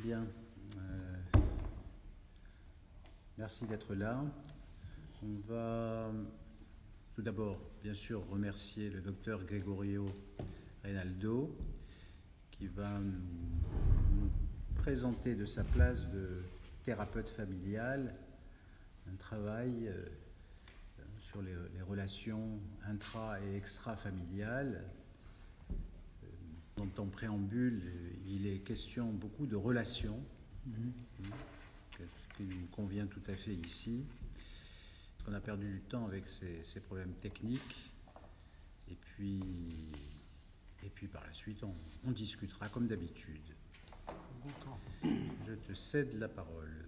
Bien. Merci d'être là. On va tout d'abord, bien sûr, remercier le docteur Gregorio Reynaldo qui va nous présenter de sa place de thérapeute familial un travail sur les relations intra- et extra-familiales. Dans ton préambule, il est question beaucoup de relations, ce qui nous convient tout à fait ici. On a perdu du temps avec ces problèmes techniques, et puis par la suite, on discutera comme d'habitude. D'accord. Je te cède la parole.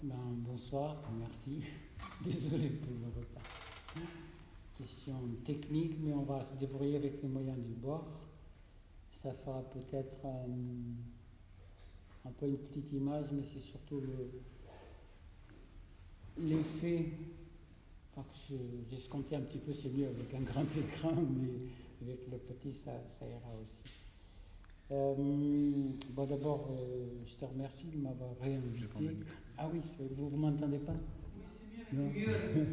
Bonsoir, merci. Désolé pour le retard. Question technique, mais on va se débrouiller avec les moyens du bord. Ça fera peut-être un peu une petite image, mais c'est surtout l'effet. Enfin, j'ai escompté un petit peu, c'est mieux avec un grand écran, mais avec le petit, ça ira aussi. D'abord, je te remercie de m'avoir réinvité. Ah oui, vous m'entendez pas? Oui, c'est mieux.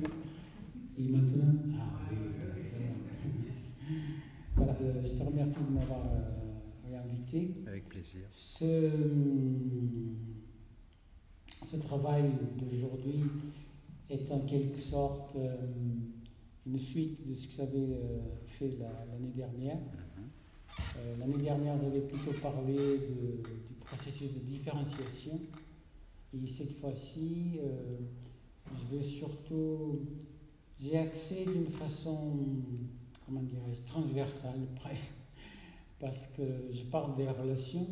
Et maintenant? Ah oui, voilà, je te remercie de m'avoir réinvité. Avec plaisir. Ce travail d'aujourd'hui est en quelque sorte une suite de ce que j'avais fait l'année dernière. L'année dernière, j'avais plutôt parlé du processus de différenciation. Et cette fois-ci, je veux surtout... J'ai accès d'une façon, comment dirais-je, transversale presque, parce que je parle des relations.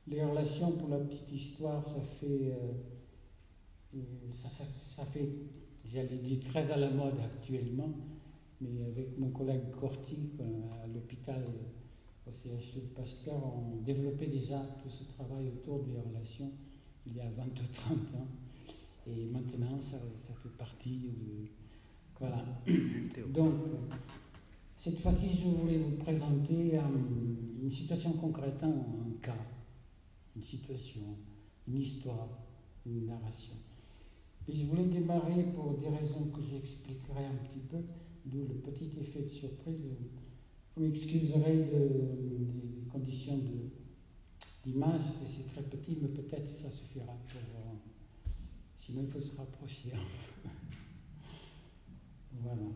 Les relations, pour la petite histoire, ça fait, j'allais dire, très à la mode actuellement, mais avec mon collègue Corti, à l'hôpital, au CHU de Pasteur, on développait déjà tout ce travail autour des relations il y a 20 ou 30 ans. Et maintenant, ça fait partie de... Voilà. Donc, cette fois-ci, je voulais vous présenter une situation concrète, un cas, une situation, une histoire, une narration. Et je voulais démarrer pour des raisons que j'expliquerai un petit peu, d'où le petit effet de surprise. Vous m'excuserez des conditions d'image, c'est très petit, mais peut-être ça suffira pour... Sinon, il faut se rapprocher. Voilà.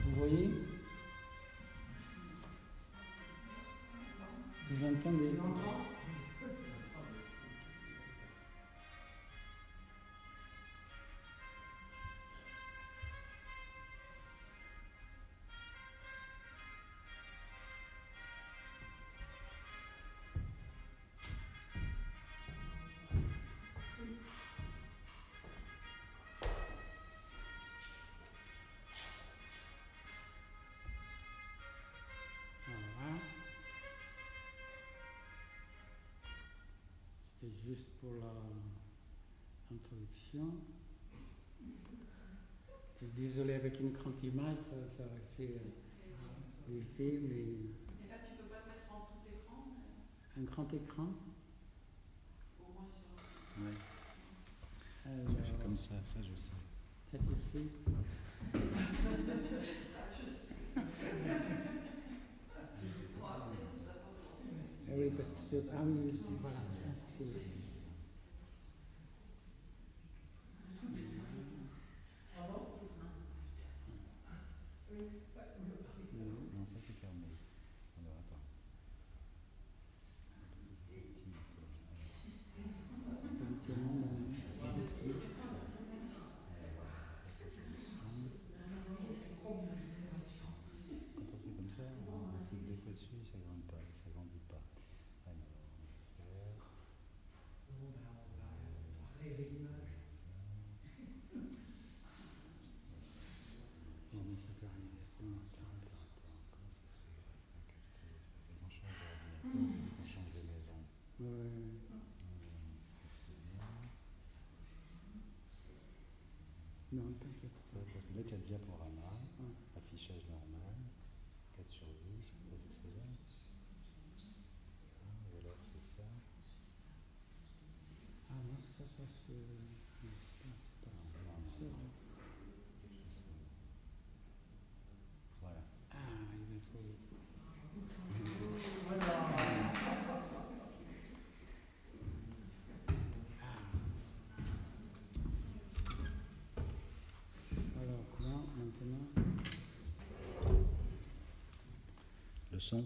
Vous voyez? Vous entendez? Voilà. C'était juste pour l'introduction. Désolé, avec une grande image, ça aurait fait l'effet, mais... Et là, tu peux pas te mettre en tout écran? Un grand écran? Au moins sur... Oui. Je fais comme ça je sais. Ça, tu sais? Ça, je sais. Ah oui, parce que... Ah oui, voilà. Non, ça c'est fermé. On n'aura pas. Quand on fait comme ça, on clique deux fois dessus, ça ne grandit pas. Alors, on va faire... Ok. Parce que là, tu as le diaporama, affichage normal, 4 sur 10, excellent. Ou alors c'est ça. Ah non, ça se... Voilà. Ah, il va trouver. Alors là, maintenant... Le son. Non.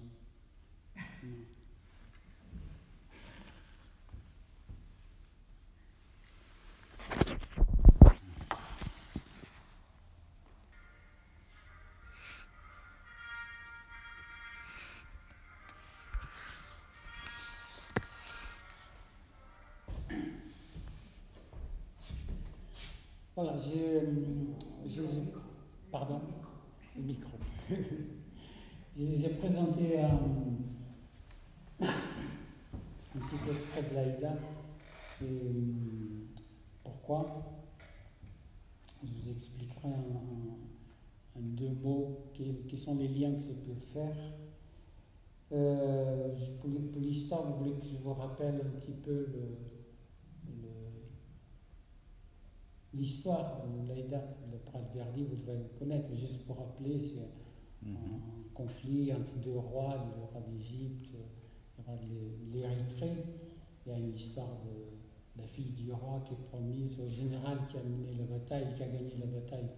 Voilà, pardon, le micro. J'ai présenté un petit extrait de l'Aïda. Et pourquoi? Je vous expliquerai en deux mots quels sont les liens que je peux faire. Pour l'histoire, vous voulez que je vous rappelle un petit peu l'histoire de l'Aïda, le Prat Verdi, vous devez le connaître, mais juste pour rappeler, c'est un conflit entre deux rois, le roi d'Égypte, le roi de l'Érythrée. Il y a une histoire de la fille du roi qui est promise au général qui a mené la bataille, qui a gagné la bataille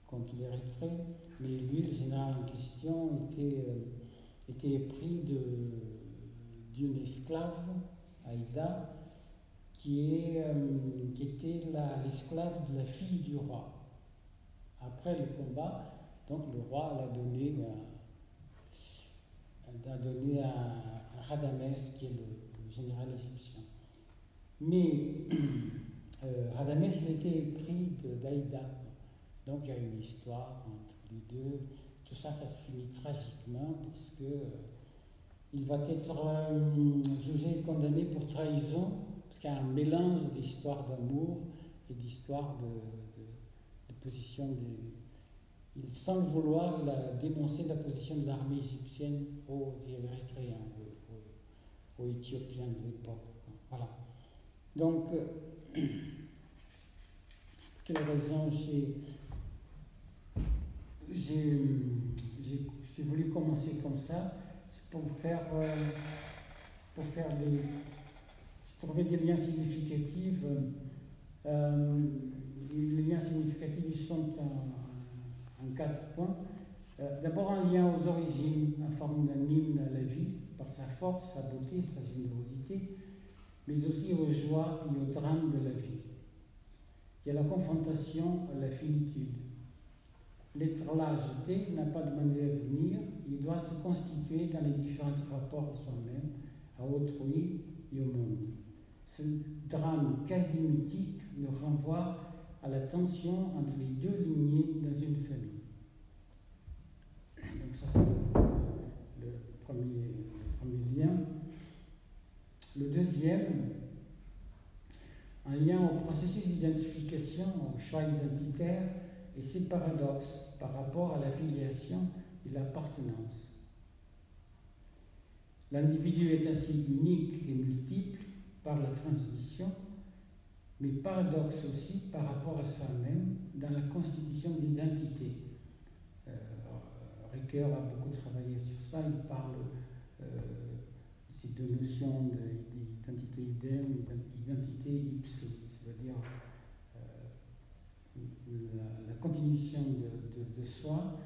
contre l'Érythrée. Mais lui, le général en question, était épris d'une esclave, Aïda, qui était l'esclave de la fille du roi. Après le combat, donc le roi l'a donné à Rhadamès, qui est le général égyptien. Mais Rhadamès était épris d'Aïda. Donc il y a une histoire entre les deux. Tout ça, ça se finit tragiquement parce que il va être jugé et condamné pour trahison, parce qu'il y a un mélange d'histoires d'amour et d'histoires de position il, sans le vouloir, il a dénoncé la position de l'armée égyptienne aux Érythréens, aux Éthiopiens de l'époque. Voilà. Donc, quelle raison j'ai voulu commencer comme ça, c'est pour faire trouver des liens significatifs. Les liens significatifs ils sont en 4 points. D'abord un lien aux origines, en forme d'un hymne à la vie, par sa force, sa beauté, sa générosité, mais aussi aux joies et aux drames de la vie. Il y a la confrontation à la finitude. L'être là jeté n'a pas demandé à venir, il doit se constituer dans les différents rapports à soi-même, à autrui et au monde. Ce drame quasi mythique nous renvoie à la tension entre les deux lignées dans une famille. Donc ça c'est le premier lien. Le deuxième, un lien au processus d'identification, au choix identitaire et ses paradoxes par rapport à la filiation et l'appartenance. L'individu est ainsi unique et multiple par la transmission, mais paradoxe aussi par rapport à soi-même dans la constitution d'identité. Ricoeur a beaucoup travaillé sur ça, il parle de ces deux notions d'identité idem et d'identité ipse, c'est-à-dire la continuation de soi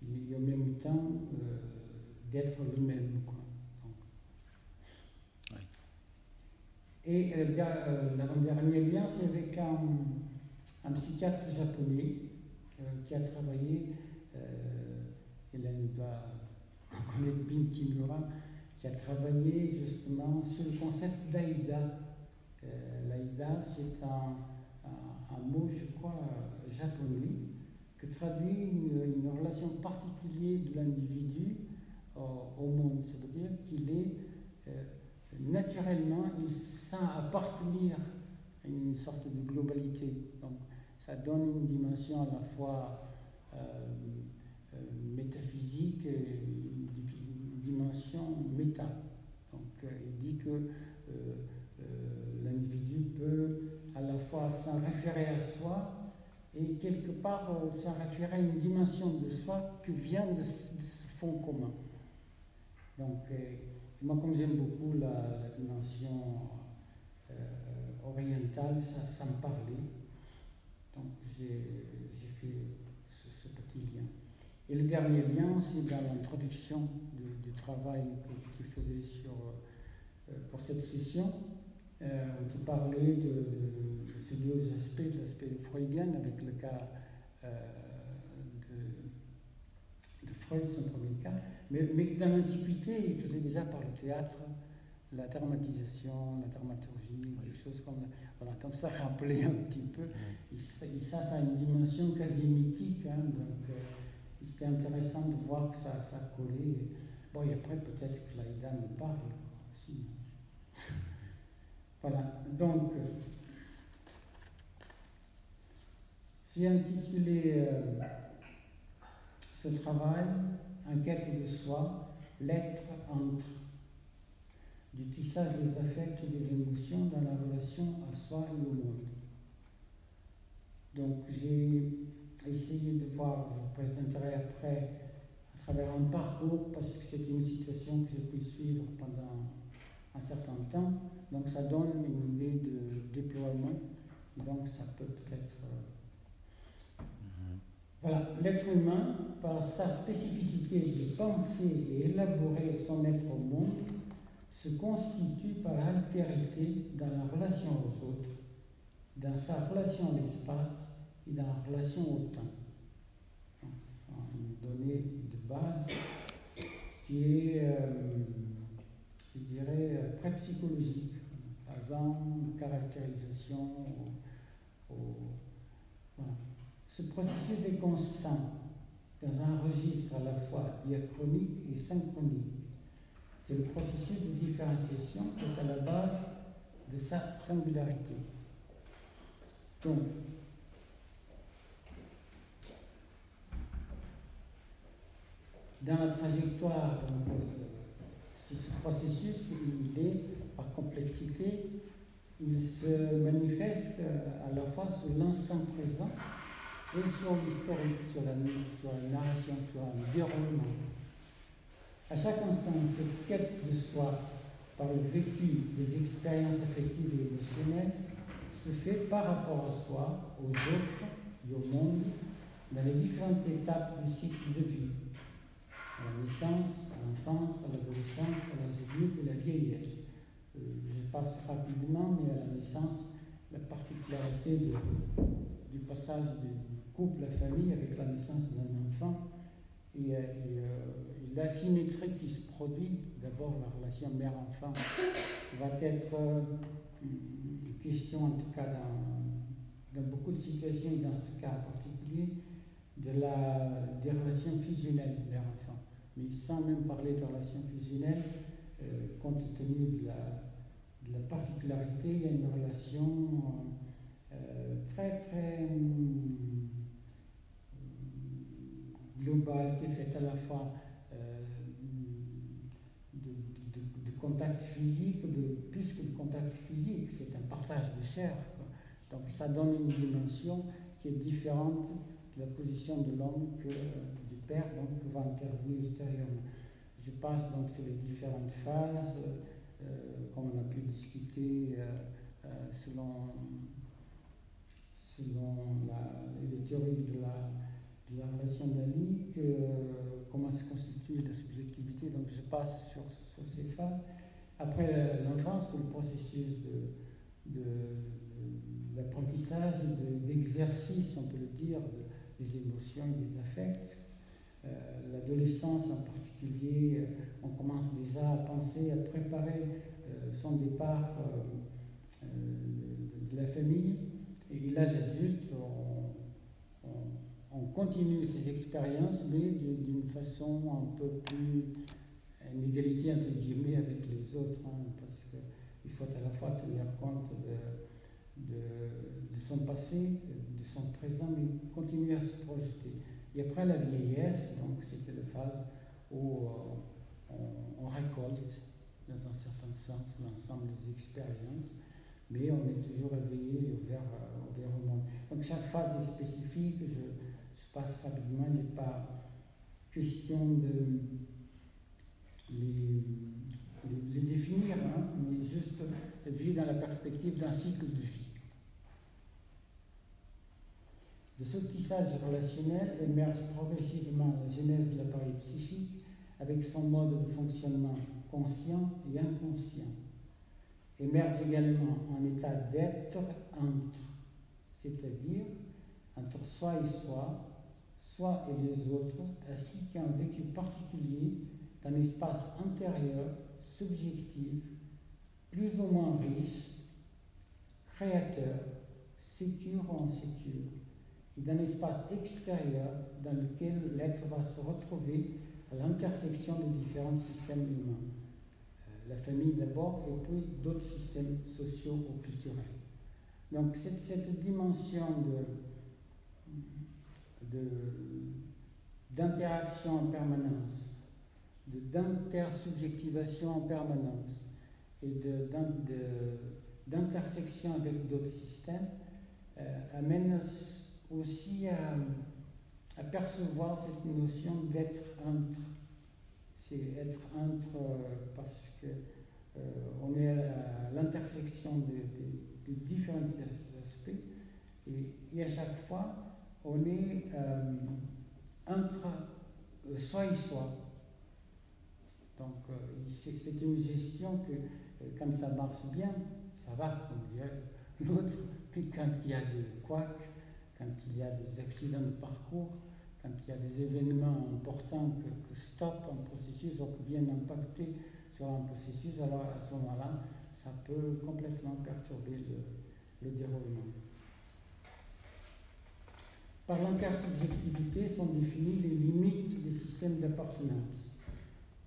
et en même temps d'être lui-même. Oui. Et l'avant-dernier lien, c'est avec un psychiatre japonais qui a travaillé, Hélène doit connaître Bin Kimura, qui a travaillé justement sur le concept d'Aïda. L'Aïda, c'est un mot, je crois, japonais, que traduit une relation particulière de l'individu au monde. Ça veut dire qu'il est naturellement, il sent appartenir à une sorte de globalité. Donc, ça donne une dimension à la fois métaphysique et une dimension méta. Donc il dit que l'individu peut à la fois s'en référer à soi et quelque part s'en référer à une dimension de soi qui vient de ce fond commun. Donc moi, comme j'aime beaucoup la dimension orientale, ça me parlait. Donc j'ai fait ce petit lien. Et le dernier lien, c'est dans l'introduction du travail qu'il faisait pour cette session, qui parlait de ces deux aspects, l'aspect freudien avec le cas de Freud, son premier cas, mais dans l'Antiquité, il faisait déjà par le théâtre la dramatisation, la dramaturgie, des choses comme ça. Voilà, donc ça rappelait un petit peu. Et ça a une dimension quasi mythique, hein, donc c'était intéressant de voir que ça collait. Bon, et après, peut-être que l'Aïda me parle aussi. Voilà, donc j'ai intitulé ce travail En quête de soi, l'être entre, du tissage des affects et des émotions dans la relation à soi et au monde. Donc j'ai essayé de voir, je vous présenterai après à travers un parcours, parce que c'est une situation que j'ai pu suivre pendant un certain temps, donc ça donne une idée de déploiement, et donc ça peut peut-être... Voilà, l'être humain, par sa spécificité de penser et élaborer son être au monde, se constitue par altérité dans la relation aux autres, dans sa relation à l'espace et dans la relation au temps. C'est une donnée de base qui est, je dirais, très psychologique, avant caractérisation. Voilà. Ce processus est constant dans un registre à la fois diachronique et synchronique. C'est le processus de différenciation qui est à la base de sa singularité. Donc, dans la trajectoire, ce processus, il est, par complexité, il se manifeste à la fois sur l'instant présent et sur l'historique, sur la narration, sur le déroulement. À chaque instant, cette quête de soi, par le vécu des expériences affectives et émotionnelles, se fait par rapport à soi, aux autres et au monde, dans les différentes étapes du cycle de vie. À la naissance, à l'enfance, à l'adolescence, à l'âge adulte et à la vieillesse. Je passe rapidement, mais à la naissance, la particularité du passage du couple à famille avec la naissance d'un enfant et l'asymétrie qui se produit, d'abord la relation mère-enfant, va être une question, en tout cas dans beaucoup de situations, et dans ce cas en particulier, des relations fusionnelles mère-enfant. Mais sans même parler de relations fusionnelles, compte tenu de la particularité, il y a une relation très très globale qui est faite à la fois de contact physique, plus que de contact physique, c'est un partage de chair, quoi. Donc ça donne une dimension qui est différente de la position de l'homme que du père, donc qui va intervenir ultérieurement. Je passe donc sur les différentes phases, comme on a pu discuter selon les théories de la relation d'Annie, comment se constitue la subjectivité. Donc je passe sur ces phases. Après l'enfance, tout le processus d'apprentissage, d'exercice, on peut le dire, des émotions et des affects. L'adolescence en particulier, on commence déjà à penser, à préparer son départ de la famille. Et l'âge adulte, on continue ces expériences, mais d'une façon un peu plus, une égalité entre guillemets avec les autres, hein, parce qu'il faut à la fois tenir compte de son passé, de son présent, mais continuer à se projeter. Et après la vieillesse, donc c'était la phase où on récolte, dans un certain sens, l'ensemble des expériences, mais on est toujours éveillé et ouvert au monde. Donc chaque phase est spécifique, je passe rapidement, il n'est pas question de les définir, hein, mais juste vivre dans la perspective d'un cycle de vie. De ce tissage relationnel émerge progressivement la genèse de l'appareil psychique avec son mode de fonctionnement conscient et inconscient. Émerge également un état d'être entre, c'est-à-dire entre soi et soi et les autres, ainsi qu'un vécu particulier d'un espace intérieur, subjectif, plus ou moins riche, créateur, sécure ou insécure, et d'un espace extérieur dans lequel l'être va se retrouver à l'intersection des différents systèmes humains. La famille d'abord, et puis d'autres systèmes sociaux ou culturels. Donc cette dimension d'interaction en permanence, d'intersubjectivation en permanence et d'intersection avec d'autres systèmes amène aussi à percevoir cette notion d'être entre. C'est être entre parce que on est à l'intersection de différents aspects et à chaque fois on est entre soi et soi. Donc c'est une gestion que quand ça marche bien, ça va, comme dirait l'autre, puis quand il y a des couacs, quand il y a des accidents de parcours, quand il y a des événements importants que stoppent un processus ou qui viennent impacter sur un processus, alors à ce moment-là, ça peut complètement perturber le déroulement. Par l'intersubjectivité sont définies les limites des systèmes d'appartenance,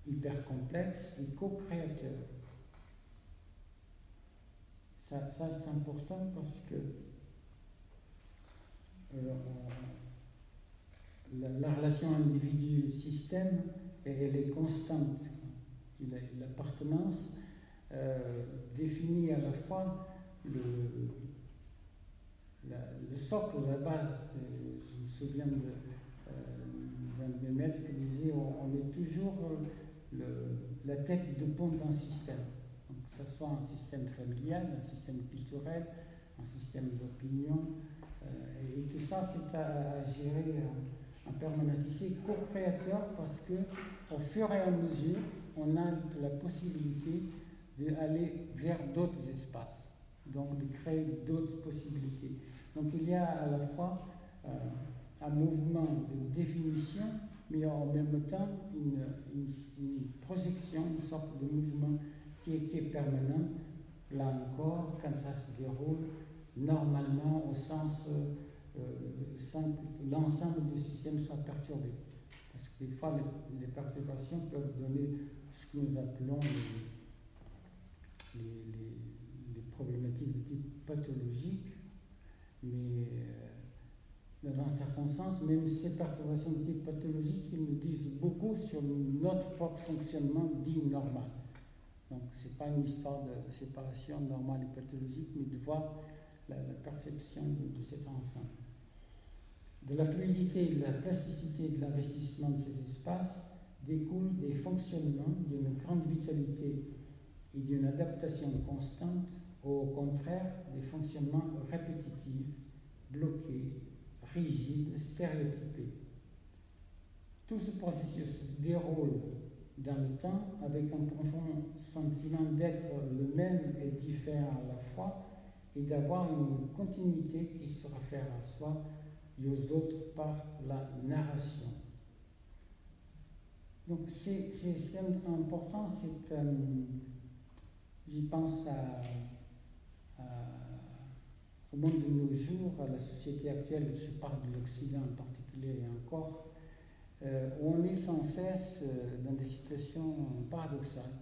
hyper complexes et co-créateurs. Ça c'est important parce que la relation individu-système, elle est constante. L'appartenance définit à la fois le socle, la base. Je me souviens d'un de mes maîtres qui disait on est toujours la tête de pont d'un système. Donc, que ce soit un système familial, un système culturel, un système d'opinion. Et tout ça, c'est à gérer en permanence. C'est co-créateur parce qu'au fur et à mesure, on a la possibilité d'aller vers d'autres espaces, donc de créer d'autres possibilités. Donc il y a à la fois un mouvement de définition, mais en même temps une projection, une sorte de mouvement qui est permanent, là encore, quand ça se déroule normalement au sens sans que l'ensemble du système soit perturbé. Parce que des fois, les perturbations peuvent donner ce que nous appelons les problématiques de type pathologique, mais dans un certain sens, même ces perturbations de type pathologique, ils nous disent beaucoup sur notre propre fonctionnement dit normal. Donc, ce n'est pas une histoire de séparation normale et pathologique, mais de voir la perception de cet ensemble. De la fluidité, de la plasticité, de l'investissement de ces espaces découlent des fonctionnements d'une grande vitalité et d'une adaptation constante, au contraire des fonctionnements répétitifs, bloqués, rigides, stéréotypés. Tout ce processus se déroule dans le temps avec un profond sentiment d'être le même et différent à la fois et d'avoir une continuité qui se réfère à soi et aux autres par la narration. Donc c'est important, j'y pense au monde de nos jours, à la société actuelle, je parle de l'Occident en particulier et encore, où on est sans cesse dans des situations paradoxales.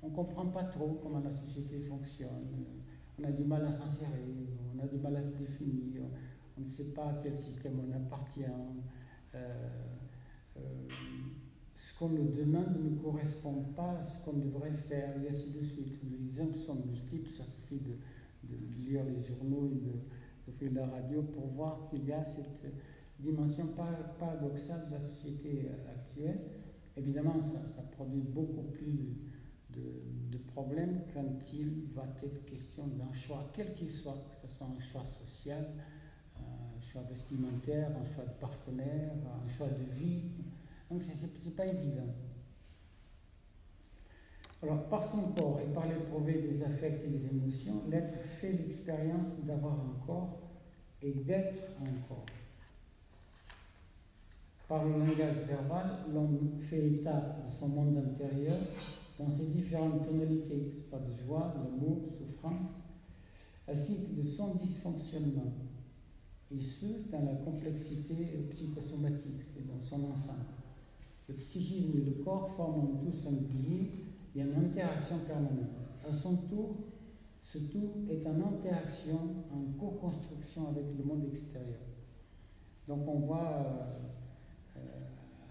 On ne comprend pas trop comment la société fonctionne. on a du mal à s'insérer, on a du mal à se définir, on ne sait pas à quel système on appartient. Ce qu'on nous demande ne correspond pas à ce qu'on devrait faire, et ainsi de suite. Les exemples sont multiples, ça suffit de lire les journaux et de faire la radio pour voir qu'il y a cette dimension paradoxale de la société actuelle. Évidemment, ça produit beaucoup plus de problèmes quand il va être question d'un choix, quel qu'il soit, que ce soit un choix social, un choix vestimentaire, un choix de partenaire, un choix de vie. Donc c'est pas évident. Alors, par son corps et par l'éprouvé des affects et des émotions, l'être fait l'expérience d'avoir un corps et d'être un corps. Par le langage verbal, l'homme fait état de son monde intérieur dans ses différentes tonalités, soit de joie, d'amour, de souffrance, ainsi que de son dysfonctionnement, et ce, dans la complexité psychosomatique, c'est dans son ensemble. Le psychisme et le corps forment en tout singulier et en interaction permanente. À son tour, ce tout est en interaction, en co-construction avec le monde extérieur. Donc on voit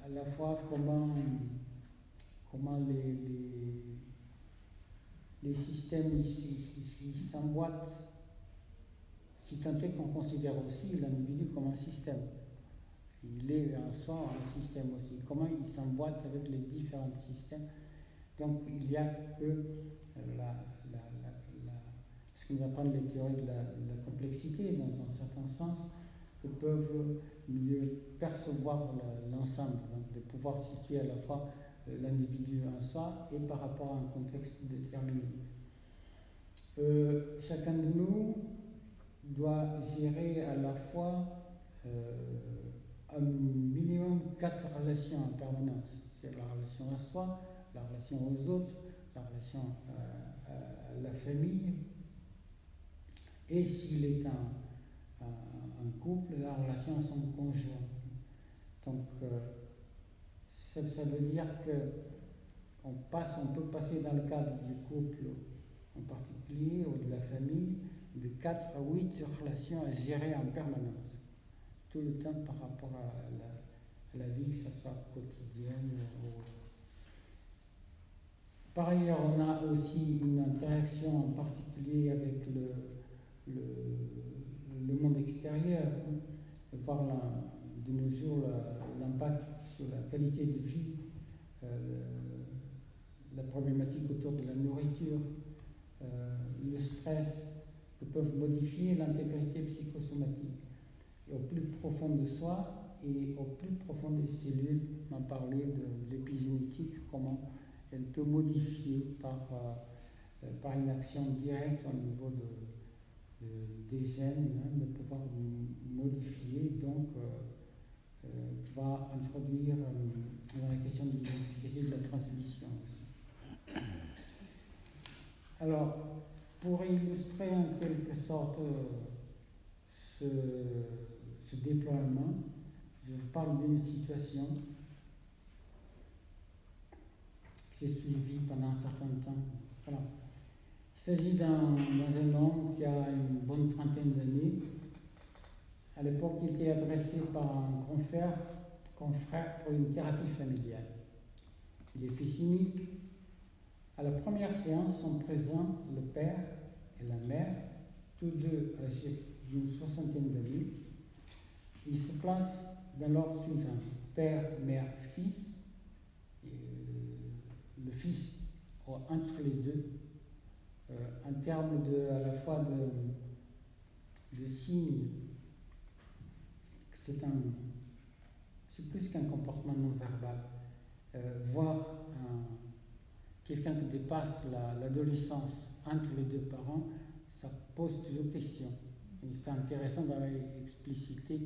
à la fois comment les systèmes s'emboîtent, si tant est qu'on considère aussi l'individu comme un système. Il est en soi un système aussi. Comment il s'emboîte avec les différents systèmes. Donc il y a que ce que nous apprennent les théories de la complexité, dans un certain sens, que peuvent mieux percevoir l'ensemble, donc de pouvoir situer à la fois l'individu en soi et par rapport à un contexte déterminé. Chacun de nous doit gérer à la fois un minimum 4 relations en permanence. C'est la relation à soi, la relation aux autres, la relation à la famille, et s'il est un couple, la relation à son conjoint. Donc, ça veut dire qu'on peut passer dans le cadre du couple en particulier, ou de la famille, de 4 à 8 relations à gérer en permanence, tout le temps par rapport à la vie, que ce soit quotidienne ou autre. Par ailleurs, on a aussi une interaction en particulier avec le monde extérieur, voir de nos jours l'impact sur la qualité de vie, la problématique autour de la nourriture, le stress, que peuvent modifier l'intégrité psychosomatique. Et au plus profond de soi et au plus profond des cellules, on a parlé de l'épigénétique, comment elle peut modifier par une action directe au niveau des gènes, de pouvoir modifier, donc va introduire dans la question de l'efficacité de la transmission aussi. Alors, pour illustrer en quelque sorte ce déploiement, je parle d'une situation que j'ai suivie pendant un certain temps. Voilà. Il s'agit d'un homme qui a une bonne trentaine d'années. À l'époque, il était adressé par un confrère pour une thérapie familiale. Il est fils unique. À la première séance sont présents le père et la mère, tous deux âgés d'une soixantaine d'années. Ils se placent dans l'ordre suivant: père, mère, fils. Le fils entre les deux, en termes à la fois de signes. C'est plus qu'un comportement non verbal. Voir quelqu'un qui dépasse l'adolescence entre les deux parents, ça pose toujours question. Et c'est intéressant d'aller expliciter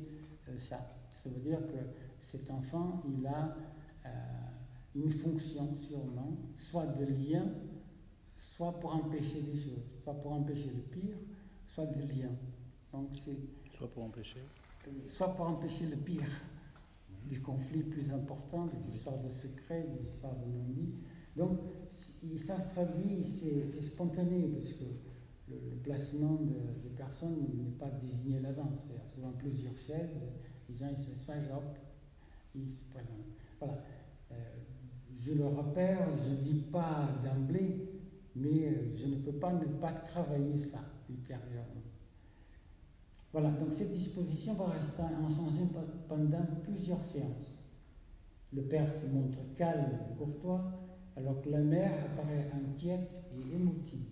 ça. Ça veut dire que cet enfant, il a une fonction sûrement, soit de lien, soit pour empêcher des choses, soit pour empêcher le pire, soit de lien. Donc c'est soit pour empêcher le pire, des conflits plus importants, des histoires de secrets, des histoires de non-dits. Donc ça se traduit, c'est spontané, parce que le placement des personnes n'est pas désigné à l'avance. Il y a souvent plusieurs chaises, les gens ils s'assoient et hop, ils se présentent. Voilà. Je le repère, je ne dis pas d'emblée, mais je ne peux pas ne pas travailler ça ultérieurement. Voilà, donc cette disposition va rester inchangée pendant plusieurs séances. Le père se montre calme et courtois, alors que la mère apparaît inquiète et émotive.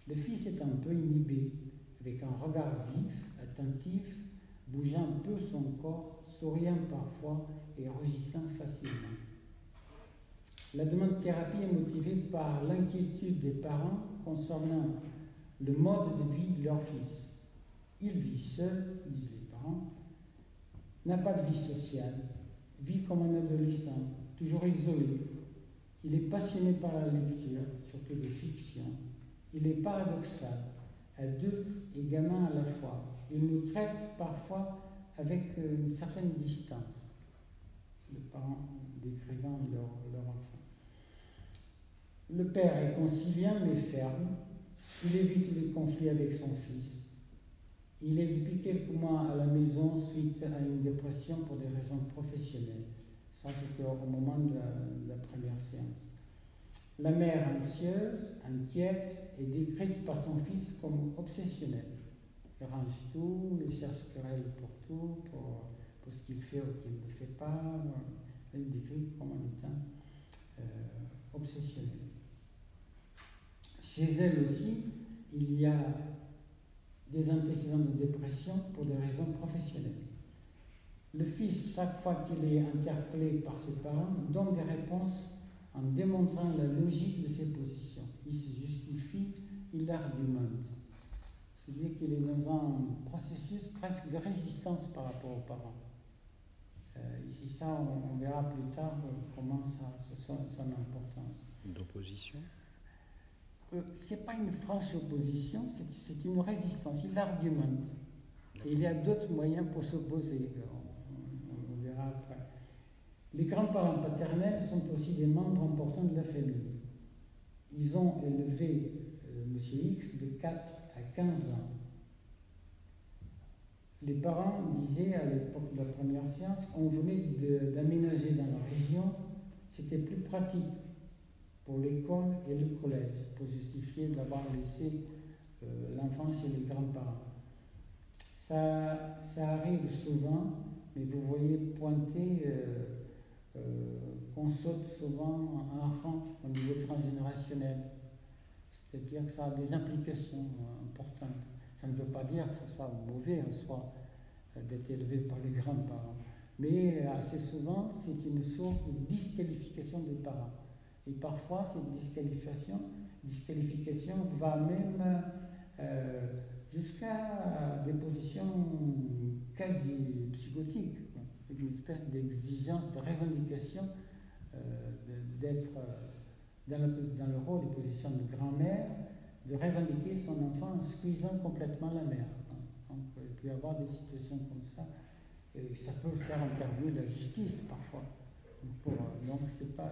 Le fils est un peu inhibé, avec un regard vif, attentif, bougeant un peu son corps, souriant parfois et rougissant facilement. La demande de thérapie est motivée par l'inquiétude des parents concernant le mode de vie de leur fils. Il vit seul, disent les parents, n'a pas de vie sociale, vit comme un adolescent, toujours isolé. Il est passionné par la lecture, surtout de fiction. Il est paradoxal, adulte et gamin à la fois. Il nous traite parfois avec une certaine distance, les parents décrivant leur enfant. Le père est conciliant mais ferme. Il évite les conflits avec son fils. Il est depuis quelques mois à la maison suite à une dépression pour des raisons professionnelles. Ça, c'était au moment de la première séance. La mère anxieuse, inquiète, est décrite par son fils comme obsessionnelle. Il range tout, il cherche querelle pour tout, pour ce qu'il fait ou qu'il ne fait pas. Elle est décrite comme en étant obsessionnelle. Chez elle aussi, il y a des antécédents de dépression pour des raisons professionnelles. Le fils, chaque fois qu'il est interpellé par ses parents, donne des réponses en démontrant la logique de ses positions. Il se justifie, il argumente. C'est-à-dire qu'il est dans un processus presque de résistance par rapport aux parents. Ici, ça, on verra plus tard comment son importance. D'opposition? Ce n'est pas une franche opposition, c'est une résistance. Il argumente. Et il y a d'autres moyens pour s'opposer. On verra après. Les grands-parents paternels sont aussi des membres importants de la famille. Ils ont élevé M. X de 4 à 15 ans. Les parents disaient à l'époque de la première séance qu'on venait d'aménager dans la région, c'était plus pratique pour l'école et le collège, pour justifier d'avoir laissé l'enfant chez les grands-parents. Ça arrive souvent, mais vous voyez pointer qu'on saute souvent un rang au niveau transgénérationnel. C'est-à-dire que ça a des implications importantes. Ça ne veut pas dire que ce soit mauvais en soi d'être élevé par les grands-parents, mais assez souvent, c'est une source de disqualification des parents. Et parfois, cette disqualification va même jusqu'à des positions quasi psychotiques, avec une espèce d'exigence, de revendication d'être dans le rôle de position de grand-mère, de revendiquer son enfant en squeezant complètement la mère. Donc, il peut y avoir des situations comme ça, et ça peut faire intervenir la justice parfois. Donc, c'est pas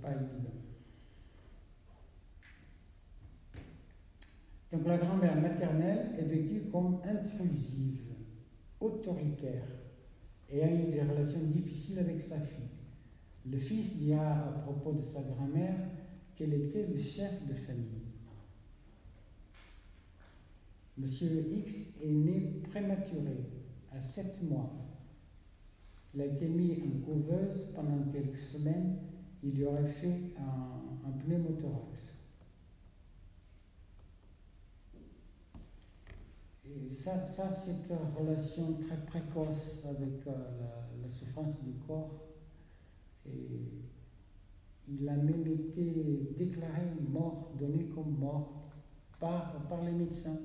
évident. Donc, la grand-mère maternelle est vécue comme intrusive, autoritaire, et a eu des relations difficiles avec sa fille. Le fils dira à propos de sa grand-mère qu'elle était le chef de famille. Monsieur X est né prématuré, à 7 mois. Il a été mis en couveuse pendant quelques semaines. Il lui aurait fait un pneumothorax. Et ça c'est une relation très précoce avec la souffrance du corps. Et il a même été déclaré mort, donné comme mort par les médecins,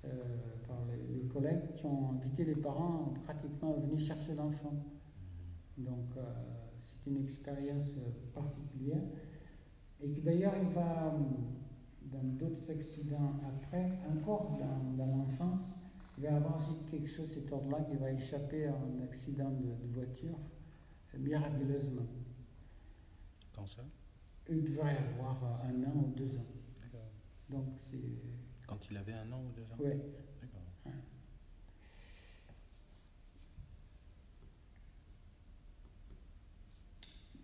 par les collègues qui ont invité les parents pratiquement à venir chercher l'enfant. Donc c'est une expérience particulière. Et que d'ailleurs il va, dans d'autres accidents après, encore dans l'enfance, il va y avoir aussi quelque chose, cet ordre-là, qui va échapper à un accident de voiture, miraculeusement. Quand ça? Il devrait avoir 1 an ou 2 ans. D'accord. Donc c'est... Quand il avait 1 an ou 2 ans? Ouais. D'accord. Ouais.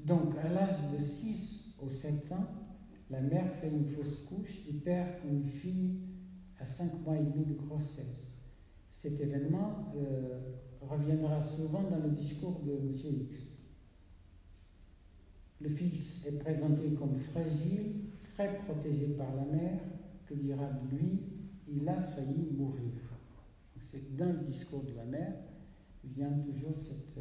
Donc à l'âge de 6 ou 7 ans, la mère fait une fausse couche et perd une fille à 5 mois et demi de grossesse. Cet événement reviendra souvent dans le discours de M. X. Le fils est présenté comme fragile, très protégé par la mère, que dira de lui, il a failli mourir. C'est dans le discours de la mère vient toujours cette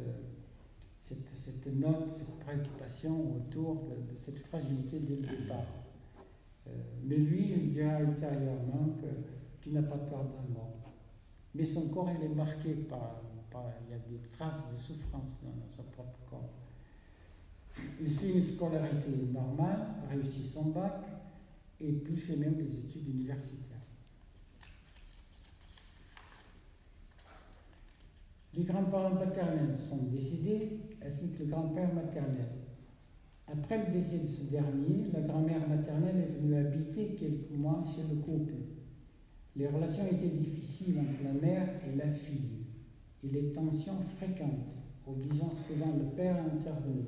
note, cette préoccupation autour de cette fragilité dès le départ. Mais lui, il dira ultérieurement qu'il n'a pas peur de la mort. Mais son corps, il est marqué par il y a des traces de souffrance dans son propre corps. Il suit une scolarité normale, réussit son bac, et puis fait même des études universitaires. Les grands-parents paternels sont décédés, ainsi que le grand-père maternel. Après le décès de ce dernier, la grand-mère maternelle est venue habiter quelques mois chez le couple. Les relations étaient difficiles entre la mère et la fille, et les tensions fréquentes, obligeant souvent le père à intervenir.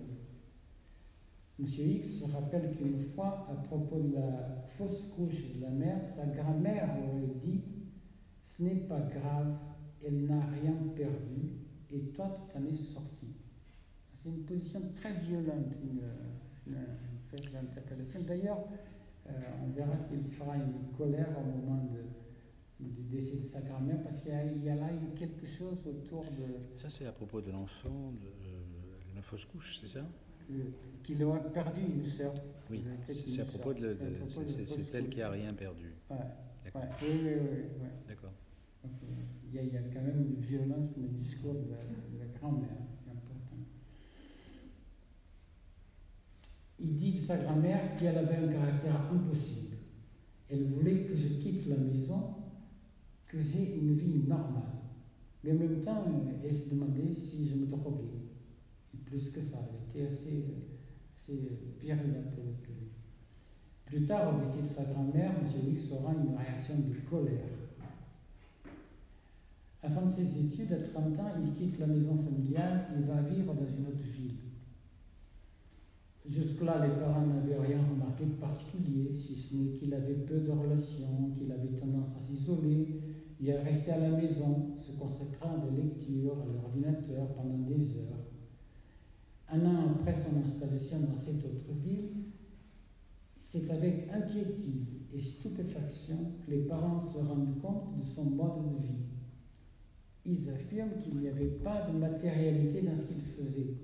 M. X rappelle qu'une fois, à propos de la fausse couche de la mère, sa grand-mère aurait dit « Ce n'est pas grave, elle n'a rien perdu, et toi, tu t'en es sorti. » C'est une position très violente, une interpellation. D'ailleurs, on verra qu'il fera une colère au moment du décès de sa grand-mère, parce qu'il y a là quelque chose autour de... Ça, c'est à propos de l'enfant, de la fausse couche, c'est ça? Qu'il a perdu une sœur. Oui, c'est à propos de c'est elle qui a rien perdu. Ouais. D'accord. Ouais. Oui. D'accord. Donc, il y a quand même une violence dans le discours de la grand-mère, c'est important. Il dit de sa grand-mère qu'elle avait un caractère impossible. Elle voulait que je quitte la maison, que j'ai une vie normale. Mais en même temps, elle se demandait si je me droguais. Et plus que ça, elle était assez virulente avec lui. Plus tard, au décès de sa grand-mère, M. X aura une réaction de colère. À la fin de ses études, à 30 ans, il quitte la maison familiale et va vivre dans une autre ville. Jusque-là, les parents n'avaient rien remarqué de particulier, si ce n'est qu'il avait peu de relations, qu'il avait tendance à s'isoler et à rester à la maison, se consacrant à la lecture, à l'ordinateur pendant des heures. 1 an après son installation dans cette autre ville, c'est avec inquiétude et stupéfaction que les parents se rendent compte de son mode de vie. Ils affirment qu'il n'y avait pas de matérialité dans ce qu'il faisait.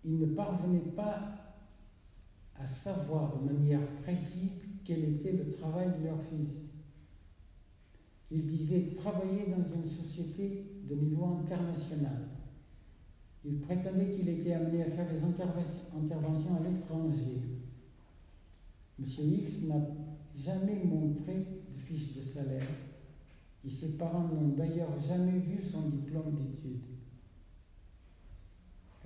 Ils ne parvenaient pas à savoir de manière précise quel était le travail de leur fils. Ils disaient travailler dans une société de niveau international. Ils prétendaient qu'il était amené à faire des interventions à l'étranger. M. X n'a jamais montré de fiche de salaire et ses parents n'ont d'ailleurs jamais vu son diplôme d'études.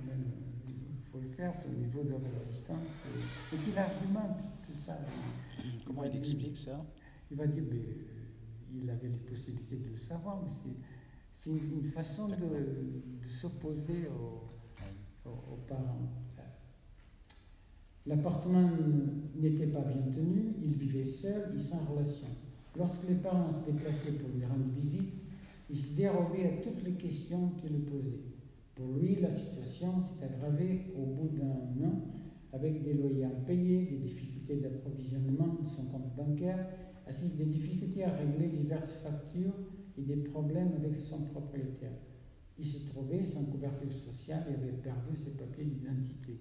Il faut le faire sur le niveau de résistance. Et qu'il argumente tout ça. Comment il explique ça? Il va dire, il avait les possibilités de le savoir, mais c'est une façon de s'opposer aux parents. L'appartement n'était pas bien tenu, il vivait seul et sans relation. Lorsque les parents se déplaçaient pour lui rendre visite, il se dérobait à toutes les questions qu'il lui posait. Pour lui, la situation s'est aggravée au bout d'1 an, avec des loyers impayés, des difficultés d'approvisionnement de son compte bancaire, ainsi que des difficultés à régler diverses factures et des problèmes avec son propriétaire. Il se trouvait sans couverture sociale et avait perdu ses papiers d'identité.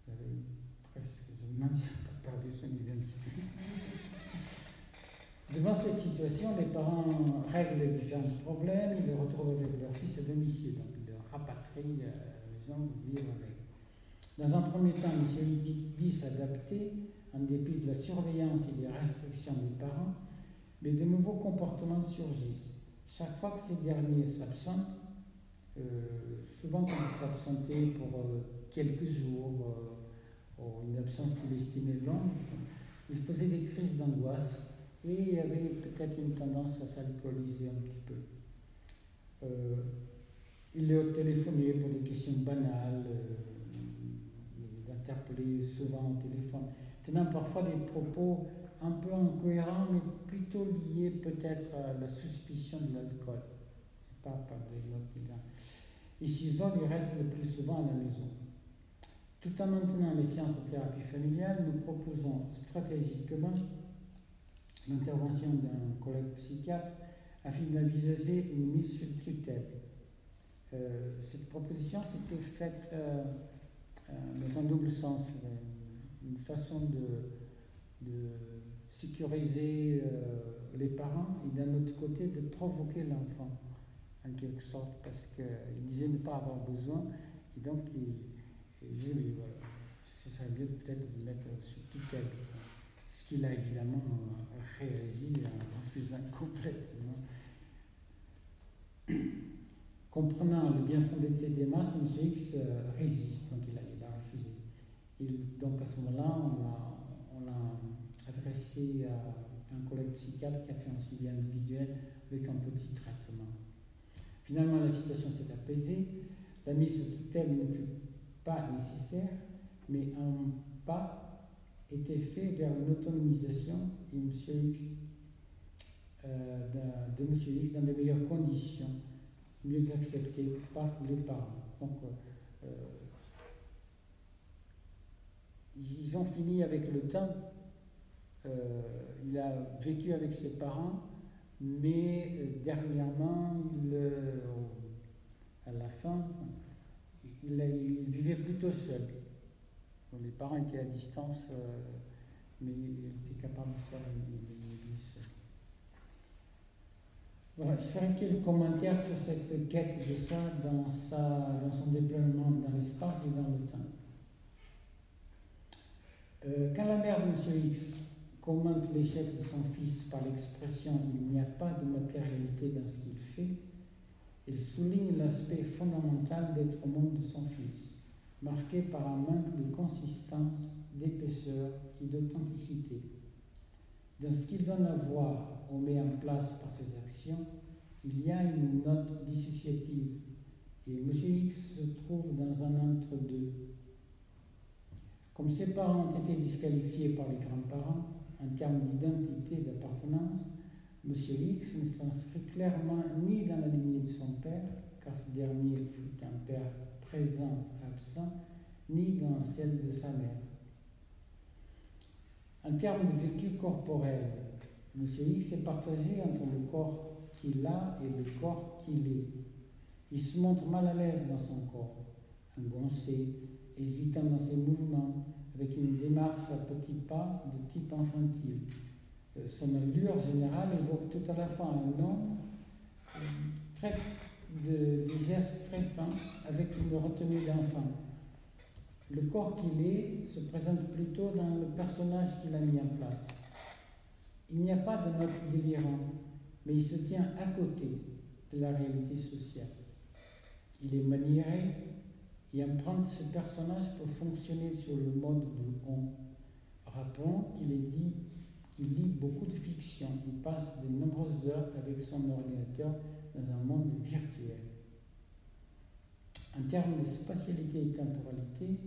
Il avait presque, je me demande s'il n'a pas perdu son identité. Devant cette situation, les parents règlent les différents problèmes, ils les retrouvent avec leur fils à domicile, donc ils le rapatrient à la maison pour vivre avec. Dans un premier temps, M. dit s'adapter en dépit de la surveillance et des restrictions des parents, mais de nouveaux comportements surgissent. Chaque fois que ces derniers s'absentent, Souvent, quand il s'absentait pour quelques jours, ou une absence qu'il estimait longue, il faisait des crises d'angoisse et il avait peut-être une tendance à s'alcooliser un petit peu. Il leur téléphonait pour des questions banales, il interpellait souvent au téléphone, tenant parfois des propos un peu incohérents, mais plutôt liés peut-être à la suspicion de l'alcool. C'est pas par des notes bilan. Et s'isole, il reste le plus souvent à la maison. Tout en maintenant les séances de thérapie familiale, nous proposons stratégiquement l'intervention d'un collègue psychiatre afin d'envisager une mise sous tutelle. Cette proposition s'était faite dans un double sens, une façon de sécuriser les parents et d'un autre côté de provoquer l'enfant en quelque sorte parce qu'il disait ne pas avoir besoin et donc il dit oui, voilà, ce serait mieux peut-être de le mettre sous tutelle. Ce qu'il a évidemment réagi en refusant complètement. Comprenant le bien fondé de ces démarches, M. X résiste, donc il a refusé. Donc à ce moment-là, on l'a adressé à un collègue psychiatre qui a fait un suivi individuel avec un petit traitement. Finalement, la situation s'est apaisée, la mise sous tutelle ne fut pas nécessaire, mais un pas était fait vers une autonomisation et de M. X dans de meilleures conditions, mieux acceptées par les parents. Donc, ils ont fini avec le temps. Il a vécu avec ses parents, mais dernièrement, à la fin, il vivait plutôt seul. Donc, les parents étaient à distance, mais il était capable de faire une vie seul. Voilà, je ferai quelques commentaires sur cette quête de ça dans son déploiement dans l'espace et dans le temps. Quand la mère de M. X commente l'échec de son fils par l'expression « il n'y a pas de matérialité dans ce qu'il fait », elle souligne l'aspect fondamental d'être au monde de son fils, marqué par un manque de consistance, d'épaisseur et d'authenticité. Dans ce qu'il donne à voir ou met en place par ses actions, il y a une note dissociative et M. X se trouve dans un entre-deux. Comme ses parents ont été disqualifiés par les grands-parents en termes d'identité et d'appartenance, M. X ne s'inscrit clairement ni dans la lignée de son père, car ce dernier fut un père présent, absent, ni dans celle de sa mère. En termes de vécu corporel, M. X est partagé entre le corps qu'il a et le corps qu'il est. Il se montre mal à l'aise dans son corps, engoncé, hésitant dans ses mouvements, avec une démarche à petits pas de type infantile. Son allure générale évoque tout à la fois un homme, des gestes très fins, avec une retenue d'enfant. Le corps qu'il est se présente plutôt dans le personnage qu'il a mis en place. Il n'y a pas de note délirant, mais il se tient à côté de la réalité sociale. Il est maniéré et emprunte ce personnage pour fonctionner sur le mode de on. Rappelons qu'il lit beaucoup de fiction. Il passe de nombreuses heures avec son ordinateur dans un monde virtuel. En termes de spatialité et temporalité,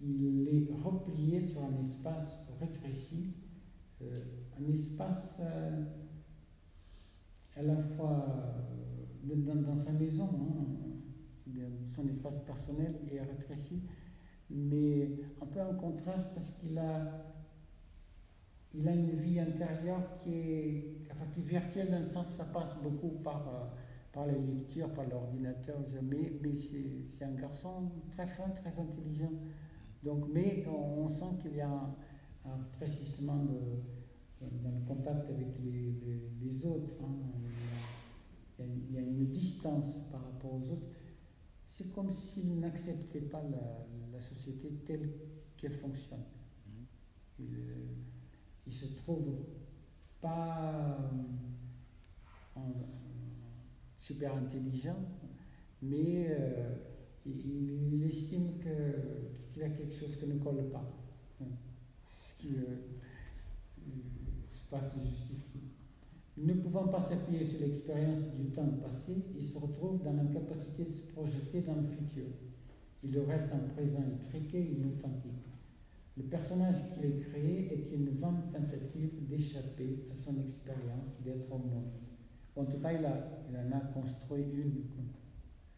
il est replié sur un espace rétréci, un espace à la fois dans sa maison, son espace personnel est rétréci, mais un peu en contraste parce qu'il a une vie intérieure qui est virtuelle dans le sens que ça passe beaucoup par la lecture, par l'ordinateur, mais c'est un garçon très fin, très intelligent. Donc, mais on sent qu'il y a un rétrécissement dans le contact avec les autres. Il y a une distance par rapport aux autres. C'est comme s'il n'acceptait pas la société telle qu'elle fonctionne. Il se trouve pas super intelligent, mais il estime qu'il y a quelque chose qui ne colle pas. Ce qui se passe justifie. Ne pouvant pas s'appuyer sur l'expérience du temps passé, il se retrouve dans l'incapacité de se projeter dans le futur. Il lui reste un présent étriqué et inauthentique. Le personnage qu'il a créé est une vaine tentative d'échapper à son expérience d'être au monde. En tout cas, il en a construit une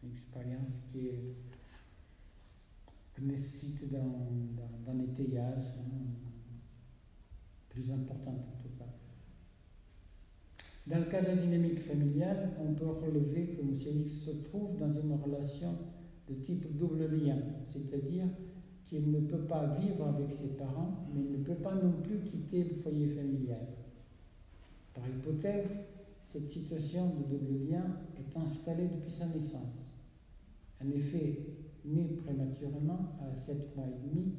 expérience qui nécessite d'un étayage plus important en tout cas. Dans le cas de la dynamique familiale, on peut relever que M. X se trouve dans une relation de type double lien, c'est-à-dire qu'il ne peut pas vivre avec ses parents, mais il ne peut pas non plus quitter le foyer familial. Par hypothèse, cette situation de double lien est installée depuis sa naissance. En effet, né prématurément à 7 mois et demi,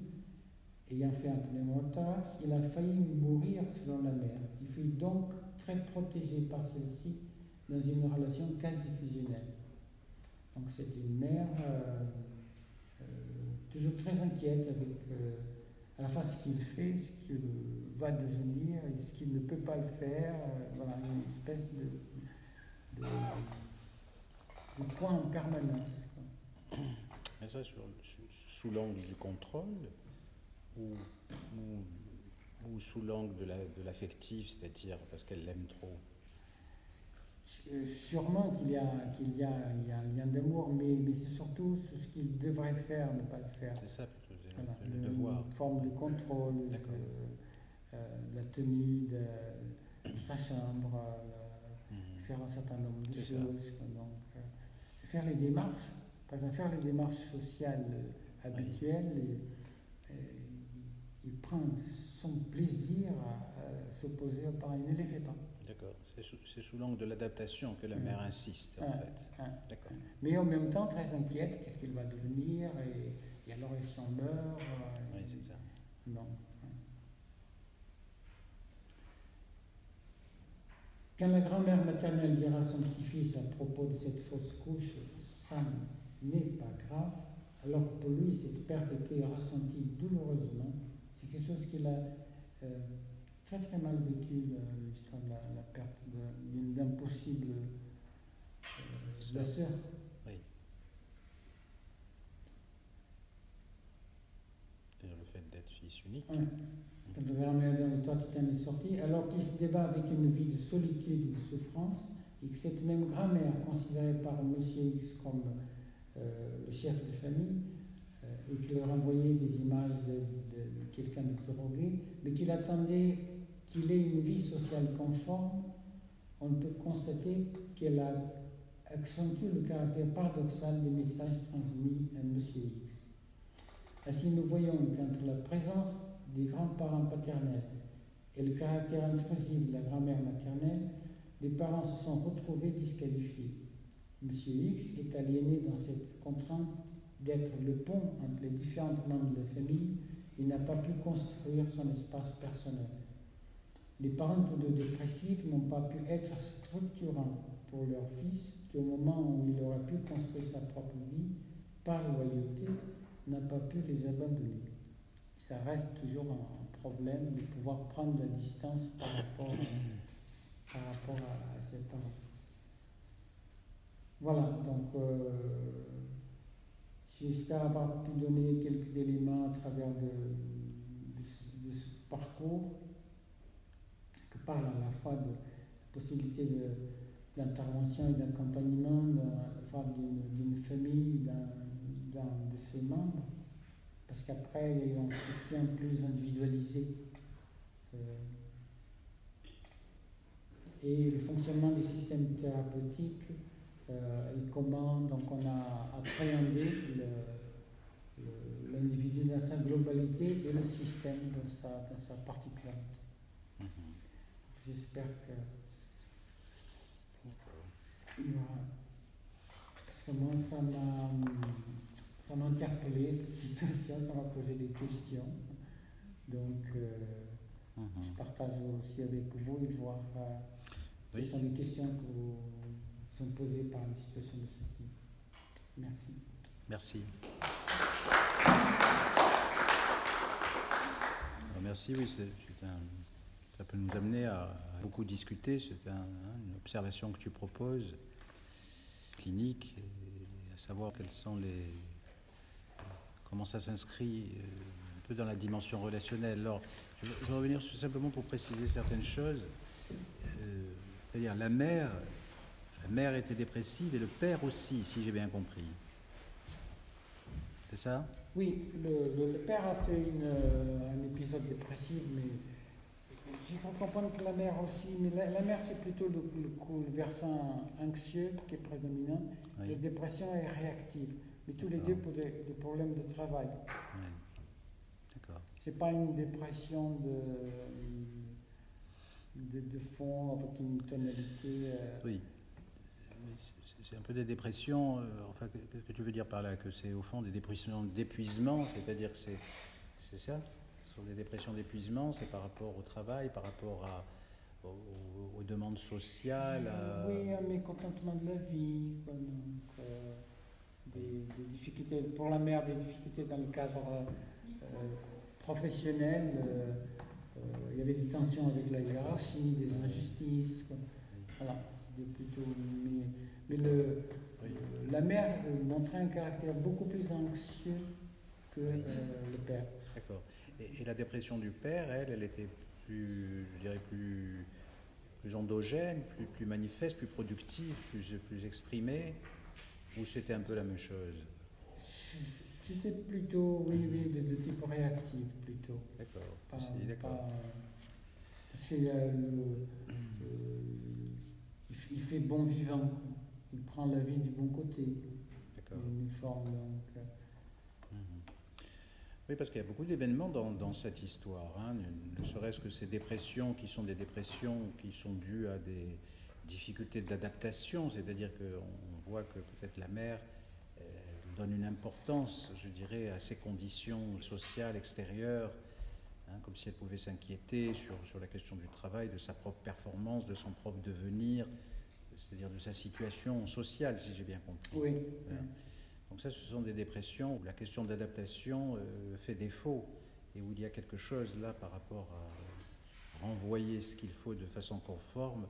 ayant fait un pneumothorax, il a failli mourir selon la mère. Il fut donc très protégé par celle-ci dans une relation quasi fusionnelle. Donc c'est une mère toujours très inquiète avec à la fois ce qu'il fait, ce qu'il va devenir et ce qu'il ne peut pas le faire. Voilà, une espèce de point en permanence. Et ça, sous l'angle du contrôle ou sous l'angle de l'affectif, c'est-à-dire parce qu'elle l'aime trop? Sûrement qu'il y a un lien d'amour, mais c'est surtout ce qu'il devrait faire, ne pas le faire. C'est ça, plutôt, Voilà, le devoir. une forme de contrôle, de la tenue de sa chambre, faire un certain nombre de choses. Donc, faire les démarches, par exemple, faire les démarches sociales habituelles, il prend son plaisir à s'opposer aux parents, il ne les fait pas. D'accord, c'est sous l'angle de l'adaptation que la mère insiste, en fait. D'accord. Mais en même temps, très inquiète, qu'est-ce qu'il va devenir, et alors si on meurt. Oui, c'est ça. Non. Quand la grand-mère maternelle dira à son petit-fils à propos de cette fausse couche, ça n'est pas grave, alors que pour lui, cette perte était ressentie douloureusement. C'est quelque chose qu'il a très très mal vécu, l'histoire de la perte d'un possible de la sœur. Oui. Et le fait d'être fils unique. Ouais. Quand la grand-mère de toi, tout en est sorti, alors qu'il se débat avec une vie de solitude ou de souffrance, et que cette même grand-mère, considérée par M. X comme le chef de famille, et qu'il leur envoyait des images de quelqu'un de drogué, mais qu'il attendait qu'il ait une vie sociale conforme, on peut constater qu'elle a accentué le caractère paradoxal des messages transmis à M. X. Ainsi, nous voyons qu'entre la présence des grands-parents paternels et le caractère intrusif de la grand-mère maternelle, les parents se sont retrouvés disqualifiés. M. X est aliéné dans cette contrainte d'être le pont entre les différentes membres de la famille et n'a pas pu construire son espace personnel. Les parents tous deux dépressifs n'ont pas pu être structurants pour leur fils qui, au moment où il aurait pu construire sa propre vie, par loyauté, n'a pas pu les abandonner. Ça reste toujours un problème de pouvoir prendre la distance par rapport à ses parents. Voilà, donc j'espère avoir pu donner quelques éléments à travers de ce parcours que parle à la fois de la possibilité d'intervention et d'accompagnement d'une famille, d'un de ses membres, parce qu'après il y a eu un soutien plus individualisé et le fonctionnement des systèmes thérapeutiques et comment donc on a appréhendé l'individu dans sa globalité et le système dans sa particularité. J'espère que parce que moi ça m'a interpellé cette situation, ça m'a posé des questions, donc je partage aussi avec vous et voir quelles sont les questions que vous sont posées par une situation de ce type. Merci. Merci. Alors, merci, oui, ça peut nous amener à beaucoup discuter. C'est une observation que tu proposes, clinique, et à savoir comment ça s'inscrit un peu dans la dimension relationnelle. Alors, je vais revenir simplement pour préciser certaines choses. C'est-à-dire la mère était dépressive et le père aussi, si j'ai bien compris. C'est ça? Oui, le père a fait un épisode dépressif, mais j'ai cru comprendre que la mère aussi, mais la mère c'est plutôt le versant anxieux qui est prédominant, Oui. la dépression est réactive, mais tous les deux pour des problèmes de travail. Oui. D'accord. C'est pas une dépression de fond avec une tonalité. Oui. C'est un peu des dépressions, enfin, qu'est-ce que tu veux dire par là? Que c'est au fond des dépressions d'épuisement, c'est-à-dire que c'est ça? Ce sont des dépressions d'épuisement, c'est par rapport au travail, par rapport aux demandes sociales. Oui, un mécontentement de la vie, donc, des difficultés, pour la mère, des difficultés dans le cadre professionnel. Il y avait des tensions avec la hiérarchie, des injustices. Quoi. Voilà, c'était plutôt. Mais la mère montrait un caractère beaucoup plus anxieux que le père. D'accord. Et la dépression du père, elle était plus, je dirais, plus endogène, plus manifeste, plus productive, plus exprimée, ou c'était un peu la même chose? C'était plutôt, oui, de type réactif, plutôt. D'accord. D'accord. Parce qu'il y a il fait bon vivant. Il prend la vie du bon côté. D'accord. Une forme donc. Oui, parce qu'il y a beaucoup d'événements dans cette histoire, hein. Ne serait-ce que ces dépressions qui sont des dépressions qui sont dues à des difficultés d'adaptation, c'est-à-dire qu'on voit que peut-être la mère donne une importance, je dirais, à ces conditions sociales extérieures, hein, comme si elle pouvait s'inquiéter sur la question du travail, de sa propre performance, de son propre devenir, c'est-à-dire de sa situation sociale, si j'ai bien compris. Oui. Voilà. Donc ça, ce sont des dépressions où la question d'adaptation fait défaut et où il y a quelque chose là par rapport à renvoyer ce qu'il faut de façon conforme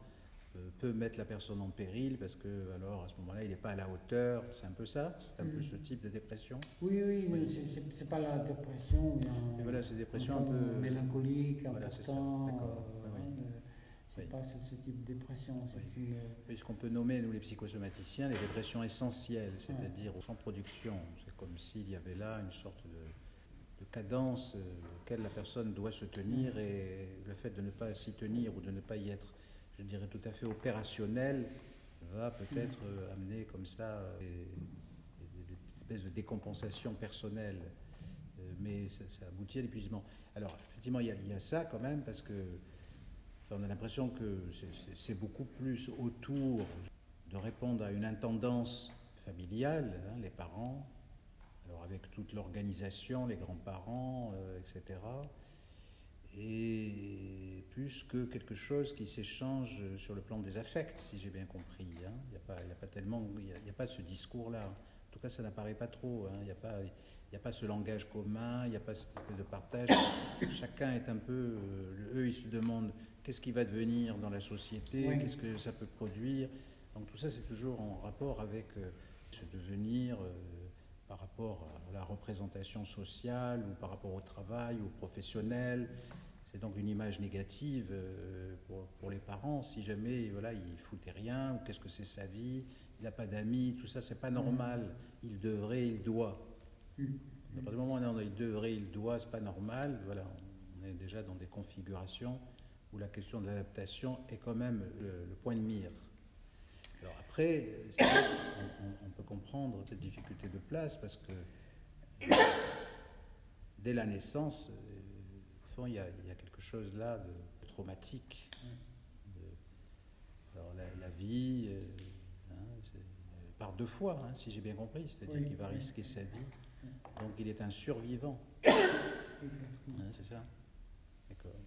peut mettre la personne en péril parce que alors à ce moment-là il n'est pas à la hauteur. C'est un peu ça? C'est un peu ce type de dépression? Oui. C'est pas la dépression, mais voilà, c'est des dépressions un peu mélancoliques, voilà, c'est ça. D'accord. C'est oui. pas ce type de dépression. Oui. Oui, ce qu'on peut nommer, nous les psychosomaticiens, les dépressions essentielles, c'est-à-dire sans production. C'est comme s'il y avait là une sorte de cadence auquel la personne doit se tenir et le fait de ne pas s'y tenir ou de ne pas y être, je dirais, tout à fait opérationnel va peut-être amener comme ça des espèces de décompensation personnelle. Mais ça aboutit à l'épuisement. Alors, effectivement, il y a ça quand même parce que on a l'impression que c'est beaucoup plus autour de répondre à une intendance familiale, hein, les parents, alors avec toute l'organisation, les grands-parents, etc. Et plus que quelque chose qui s'échange sur le plan des affects, si j'ai bien compris. Hein. Il n'y a pas ce discours-là. En tout cas, ça n'apparaît pas trop. Hein. Il n'y a pas ce langage commun, il n'y a pas ce type de partage. Chacun est un peu... eux, ils se demandent qu'est-ce qui va devenir dans la société, oui. Qu'est-ce que ça peut produire. Donc tout ça, c'est toujours en rapport avec ce devenir par rapport à la représentation sociale ou par rapport au travail, au professionnel. C'est donc une image négative pour les parents. Si jamais voilà, il foutait rien, ou qu'est-ce que c'est sa vie, il n'a pas d'amis, tout ça, c'est pas normal. Il devrait, il doit. À partir du moment où on est dans il devrait, il doit, c'est pas normal. Voilà, on est déjà dans des configurations où la question de l'adaptation est quand même le point de mire. Alors après, on peut comprendre cette difficulté de place parce que dès la naissance, au fond, il y a quelque chose là de traumatique. Alors la vie, par deux fois, hein, si j'ai bien compris, c'est-à-dire qu'il va risquer sa vie. Donc il est un survivant. Hein, c'est ça? D'accord.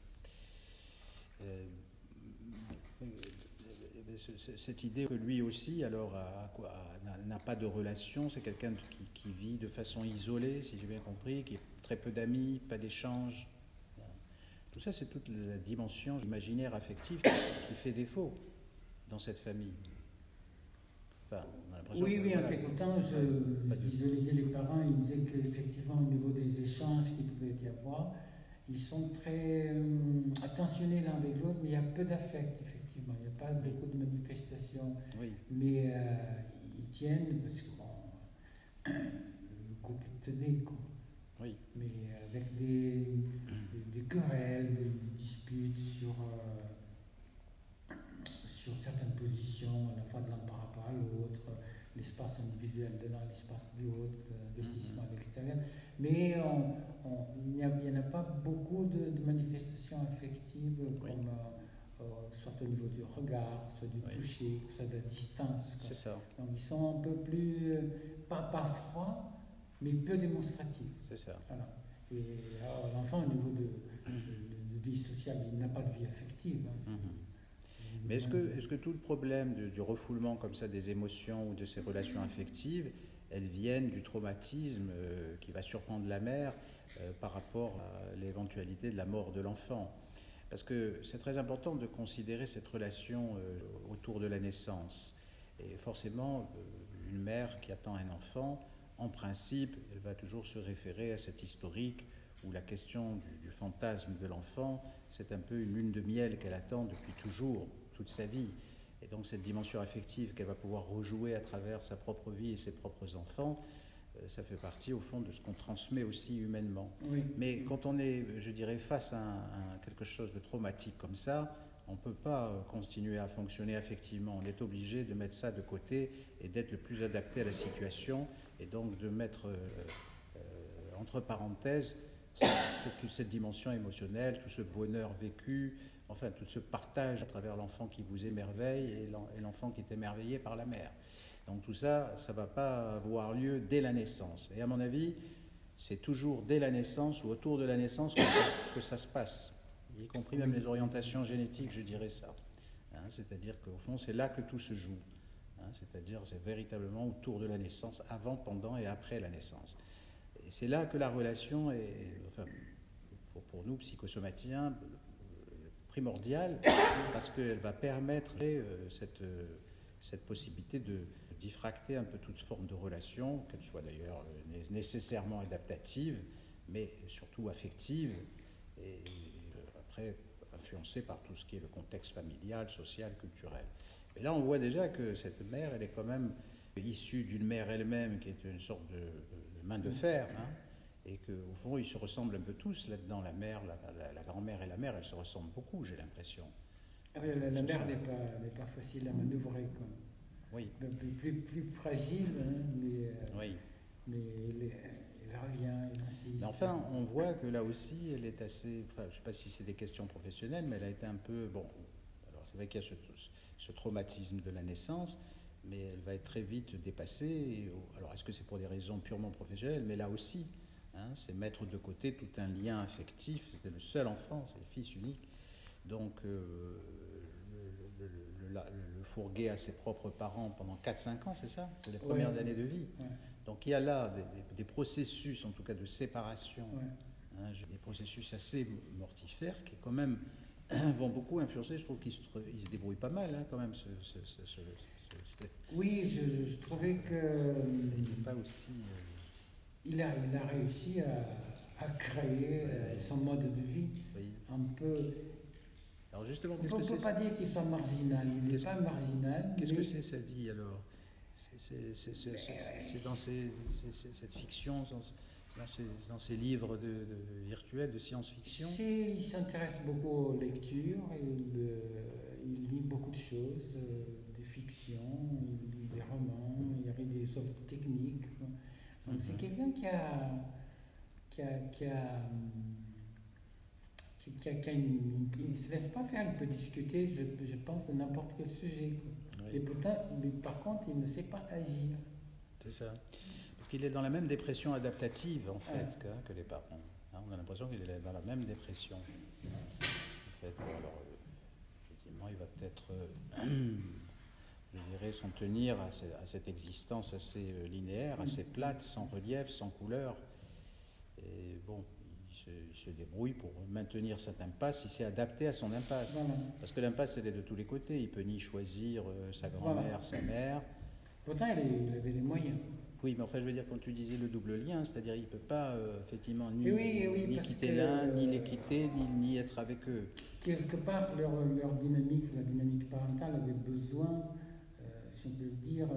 cette idée que lui aussi, alors, n'a pas de relation, c'est quelqu'un qui vit de façon isolée, si j'ai bien compris, qui a très peu d'amis, pas d'échanges. Tout ça, c'est toute la dimension imaginaire affective qui fait défaut dans cette famille. Enfin, on a l'impression Oui, que, oui, en voilà, t'écoutant, je visualisais les parents, ils me disaient qu'effectivement, au niveau des échanges qu'il pouvait y avoir, ils sont très attentionnés l'un avec l'autre, mais il y a peu d'affect, effectivement. Il n'y a pas beaucoup de manifestations. oui, Mais ils tiennent, parce que bon, le couple tenait, quoi. oui, Mais avec des querelles, des disputes sur certaines positions, à la fois de l'un par rapport à l'autre, l'espace individuel de l'un, l'espace de l'autre, l'investissement à l'extérieur. Mais il n'y en a pas beaucoup de manifestations affectives, comme soit au niveau du regard, soit du toucher, soit de la distance, quoi. c'est ça, Donc ils sont un peu plus, pas froids, mais peu démonstratifs. c'est ça. Voilà. Et alors, l'enfant, au niveau de vie sociale, il n'a pas de vie affective. Hein. Mais est-ce que tout le problème du refoulement comme ça des émotions ou de ces relations affectives, elles viennent du traumatisme qui va surprendre la mère par rapport à l'éventualité de la mort de l'enfant? Parce que c'est très important de considérer cette relation autour de la naissance. Et forcément, une mère qui attend un enfant, en principe, elle va toujours se référer à cet historique où la question du fantasme de l'enfant, c'est un peu une lune de miel qu'elle attend depuis toujours, toute sa vie. Et donc cette dimension affective qu'elle va pouvoir rejouer à travers sa propre vie et ses propres enfants, ça fait partie au fond de ce qu'on transmet aussi humainement. Oui. Mais quand on est, je dirais, face à quelque chose de traumatique comme ça, on ne peut pas continuer à fonctionner affectivement. On est obligé de mettre ça de côté et d'être le plus adapté à la situation et donc de mettre entre parenthèses toute cette dimension émotionnelle, tout ce bonheur vécu, enfin tout ce partage à travers l'enfant qui vous émerveille et l'enfant qui est émerveillé par la mère. Donc tout ça, ça ne va pas avoir lieu dès la naissance. Et à mon avis, c'est toujours dès la naissance ou autour de la naissance que ça se passe, y compris même les orientations génétiques, je dirais ça. Hein, c'est-à-dire qu'au fond, c'est là que tout se joue. Hein, c'est-à-dire c'est véritablement autour de la naissance, avant, pendant et après la naissance. Et c'est là que la relation est, enfin, pour nous, psychosomaticiens, primordiale, parce qu'elle va permettre cette possibilité de diffracter un peu toute forme de relation, qu'elle soit d'ailleurs nécessairement adaptative, mais surtout affective, et après influencée par tout ce qui est le contexte familial, social, culturel. Mais là, on voit déjà que cette mère, elle est quand même issue d'une mère elle-même qui est une sorte de main de fer, hein, et qu'au fond, ils se ressemblent un peu tous là-dedans. La mère, la grand-mère et la mère, elles se ressemblent beaucoup, j'ai l'impression. La mère n'est pas facile à manœuvrer, quoi. Oui. Plus fragile, hein, oui. Mais elle revient, elle insiste. Mais enfin, on voit que là aussi, elle est assez... Enfin, je ne sais pas si c'est des questions professionnelles, mais elle a été un peu... Bon, alors c'est vrai qu'il y a ce traumatisme de la naissance, mais elle va être très vite dépassée. Alors, est-ce que c'est pour des raisons purement professionnelles? Mais là aussi, hein, c'est mettre de côté tout un lien affectif. C'était le seul enfant, c'est le fils unique. Donc, le fourguer à ses propres parents pendant 4-5 ans, c'est ça? C'est les premières années de vie. Ouais. Donc il y a là des processus, en tout cas de séparation, hein, des processus assez mortifères qui quand même vont beaucoup influencer. Je trouve qu'il se débrouille pas mal, hein, quand même. Oui, je trouvais que pas aussi, il a réussi à créer son mode de vie un peu... Alors justement, on ne peut pas dire qu'il soit marginal, il n'est pas marginal. Qu'est-ce que c'est sa vie alors? C'est dans cette fiction, dans ces livres virtuels de science-fiction? Il s'intéresse beaucoup aux lectures, il lit beaucoup de choses, des fictions, il lit des romans, il lit des œuvres techniques. Donc c'est quelqu'un il ne se laisse pas faire, il peut discuter, je pense, de n'importe quel sujet. Et pourtant, par contre, il ne sait pas agir. C'est ça. Parce qu'il est dans la même dépression adaptative, en fait, que les parents. Hein, on a l'impression qu'il est dans la même dépression. En fait, alors, effectivement, il va peut-être je dirais, s'en tenir à cette existence assez linéaire, assez plate, sans relief, sans couleur. Et bon, il se débrouille pour maintenir cette impasse, il s'est adapté à son impasse. Voilà. Parce que l'impasse, elle est de tous les côtés. Il peut ni choisir sa grand-mère, Voilà. sa mère. Pourtant, il avait les moyens. Oui, mais enfin, je veux dire, quand tu disais le double lien, c'est-à-dire il ne peut pas, effectivement, ni, Oui, ni parce quitter que, l'un, ni les quitter, ni être avec eux. Quelque part, leur dynamique, la dynamique parentale avait besoin, si on peut le dire,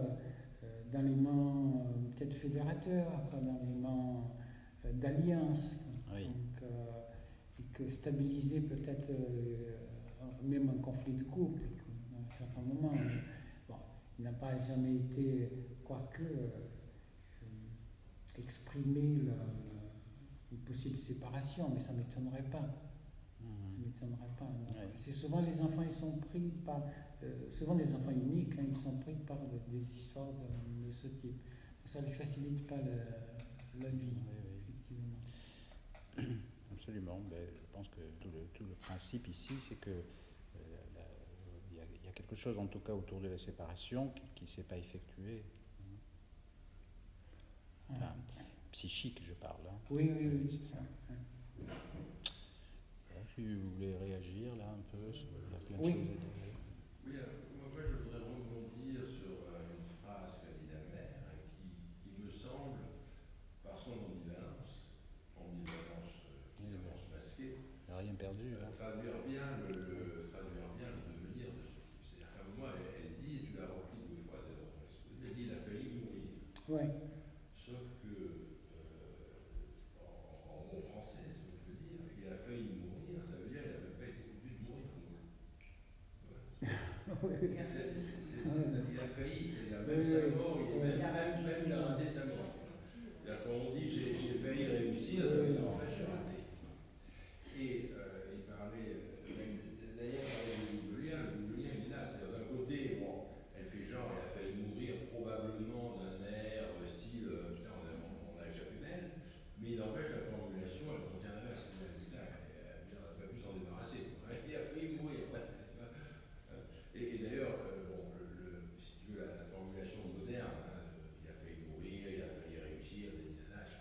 d'un élément peut-être fédérateur, d'un élément d'alliance. Oui. Donc, et que stabiliser peut-être même un conflit de couple, à un certain moment. Bon, il n'a pas jamais été, quoique, exprimer une possible séparation, mais ça ne m'étonnerait pas. Ça m'étonnerait pas. Ouais. C'est souvent les enfants, ils sont pris par, souvent des enfants uniques, ils sont pris par des histoires de ce type. Ça ne lui facilite pas la vie, effectivement. Absolument. Ben, je pense que tout le principe ici, c'est que il y a quelque chose, en tout cas, autour de la séparation qui ne s'est pas effectué. Enfin, psychique, je parle. Hein. Oui, c'est ça. Bon, si vous voulez réagir là un peu, il y a plein de Oui. choses à dire. Oui, moi je voudrais rebondir sur une phrase qu'a dit la mère qui me semble, par son ambivalence masquée, Il n'y a rien perdu. Hein. traduire bien le devenir de ce type. C'est-à-dire qu'à un moment, elle dit, et tu l'as repris 2 fois d'ailleurs dans l'exposé, elle dit il a failli mourir. Ouais. Sauf que, en bon français, si on peut dire, il a failli mourir, ça veut dire qu'il n'a même pas été obligé de mourir. Il a failli, c'est-à-dire même sa mort, même il a raté sa mort. C'est-à-dire quand on dit j'ai failli réussir, ça veut dire en fait j'ai raté. Et il parlait, d'ailleurs, du double lien, il est là. C'est-à-dire d'un côté, bon, elle fait genre, elle a failli mourir probablement d'un air style, putain, on a échappé belle, mais il n'empêche la formulation, elle contient l'inverse. Putain, elle n'a pas pu s'en débarrasser. Il a failli mourir. Et d'ailleurs, si tu veux, la formulation moderne, il a failli mourir, il a failli réussir, des nanas,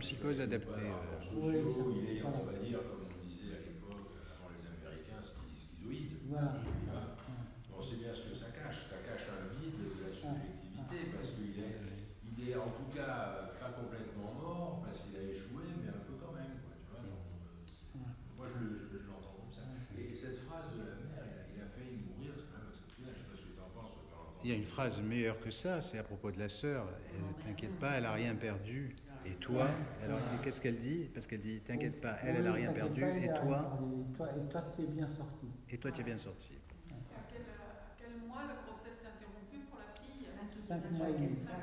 psychose adaptée. En sociaux, Oui, ça, il est, voilà. on va dire, comme on disait à l'époque, avant les Américains, schizoïde. Voilà. Hein. On sait bien ce que ça cache. Ça cache un vide de la subjectivité, parce qu'il est en tout cas pas complètement mort, parce qu'il a échoué, mais un peu quand même. Quoi, tu vois, donc, moi, je l'entends comme ça. Et cette phrase de la mère, il a failli mourir, c'est quand même exceptionnel. Je ne sais pas ce que tu en penses. Il y a une phrase meilleure que ça, c'est à propos de la sœur. Ne t'inquiète pas, elle n'a rien perdu. Et toi, alors qu'est-ce qu'elle dit? Parce qu'elle dit, t'inquiète pas, elle n'a rien perdu. Et toi, tu es bien sorti. et toi, tu es bien sorti. À quel mois la grossesse s'est interrompue pour la fille? 5 mois et demi. 5 et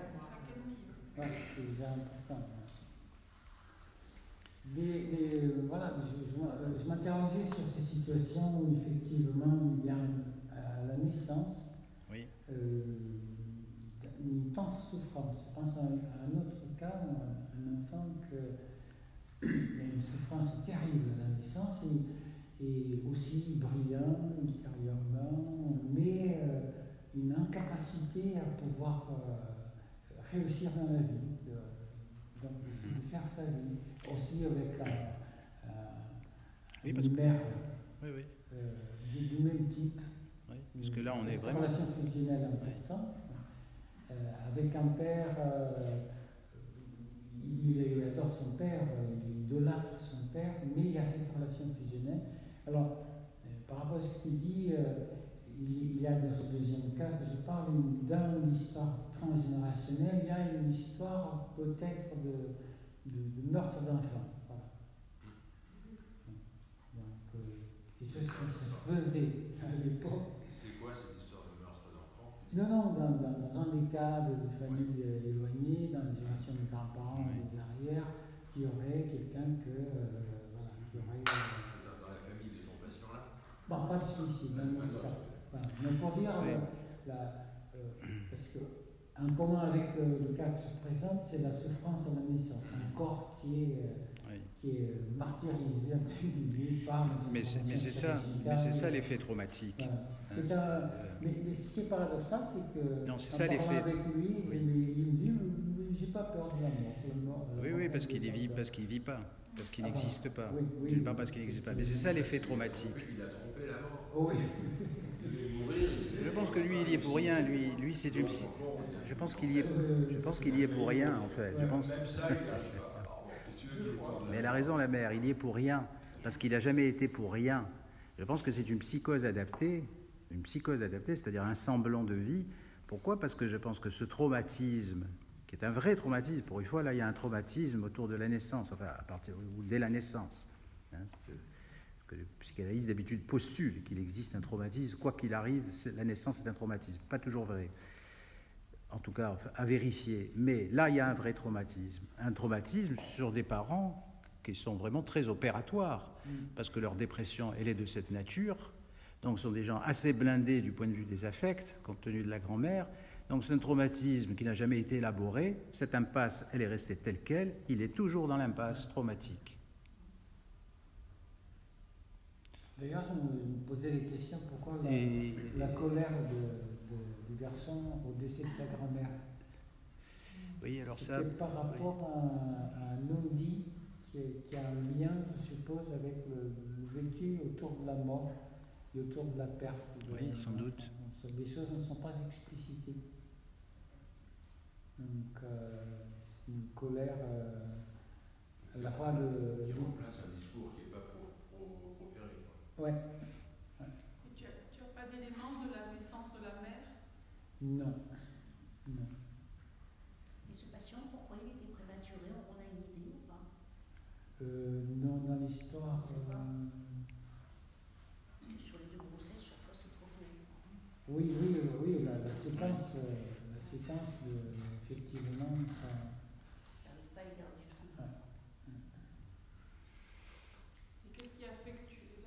demi. Ouais, c'est déjà important. Mais voilà, je m'interrogeais sur ces situations où effectivement il y a à la naissance Oui. une intense souffrance. Je pense à un autre cas, un enfant il y a une souffrance terrible à la naissance et aussi brillant ultérieurement, mais une incapacité à pouvoir réussir dans la vie, donc de faire sa vie, aussi avec Oui, parce une mère Oui, oui. du même type. Oui, parce que là, on est Une vraiment. relation fusionnelle importante, avec un père, il adore son père, il idolâtre son père, mais il y a cette relation fusionnelle. Alors, par rapport à ce que tu dis, il y a dans ce deuxième cas que je parle dans l'histoire transgénérationnelle, il y a une histoire peut-être de meurtre d'enfant. Voilà. Donc, quelque chose qui se faisait à l'époque. C'est quoi cette histoire de meurtre d'enfant? Non, dans un des cas de familles éloignées, dans les générations de grands-parents ou des arrières, qui aurait quelqu'un qui aurait. Dans la famille de ton patient là? Bon, pas celui-ci, dans un autre cas. Voilà. Mais pour dire, parce qu'en commun avec le cas qui se présente, c'est la souffrance à la naissance, un corps qui est martyrisé par Mais c'est ça l'effet traumatique. Voilà. Mais ce qui est paradoxal, c'est que non, c'est ça l'effet. Avec lui, il me dit, j'ai pas peur de la mort. Oui, parce qu'il vit pas, parce qu'il n'existe pas. Oui, D'une part parce qu'il n'existe pas. Mais c'est ça l'effet traumatique. Il a trompé la mort. Oh, oui. Il devait mourir. Je pense que lui, il y est pour rien. Lui, c'est une. Je pense qu'il y est pour rien, en fait. Je pense. Même ça, il n'y arrive pas. Mais elle a raison, la mère. Il y est pour rien, parce qu'il n'a jamais été pour rien. Je pense que c'est une psychose adaptée, c'est-à-dire un semblant de vie. Pourquoi? Parce que je pense que ce traumatisme, qui est un vrai traumatisme, pour une fois, là, il y a un traumatisme autour de la naissance, enfin, à partir ou dès la naissance. Que le psychanalyste d'habitude postule qu'il existe un traumatisme, quoi qu'il arrive, la naissance est un traumatisme. Pas toujours vrai. En tout cas, à vérifier. Mais là, il y a un vrai traumatisme. Un traumatisme sur des parents qui sont vraiment très opératoires, parce que leur dépression, elle est de cette nature. Donc, ce sont des gens assez blindés du point de vue des affects, compte tenu de la grand-mère. Donc, c'est un traumatisme qui n'a jamais été élaboré. Cette impasse, elle est restée telle qu'elle. Il est toujours dans l'impasse traumatique. D'ailleurs, je me posais des questions. Pourquoi la colère du garçon au décès de sa grand-mère? Oui, alors c'était ça. Par rapport à un non-dit qui a un lien, je suppose, avec le vécu autour de la mort et autour de la perte. Oui, sans doute. Les choses ne sont pas explicitées. Donc, c'est une colère à la fois de. Qui remplace un discours qui n'est pas proféré. Ouais. Et tu n'as pas d'éléments de la naissance de la mère? Non. Et ce patient, pourquoi il était prématuré? On a une idée ou pas? Non, dans l'histoire. Parce que sur les deux grossesses, chaque fois c'est trop tôt. Oui, la séquence, effectivement, ça. J'arrive pas à les garder jusqu'au bout. Et qu'est-ce qui a fait que tu les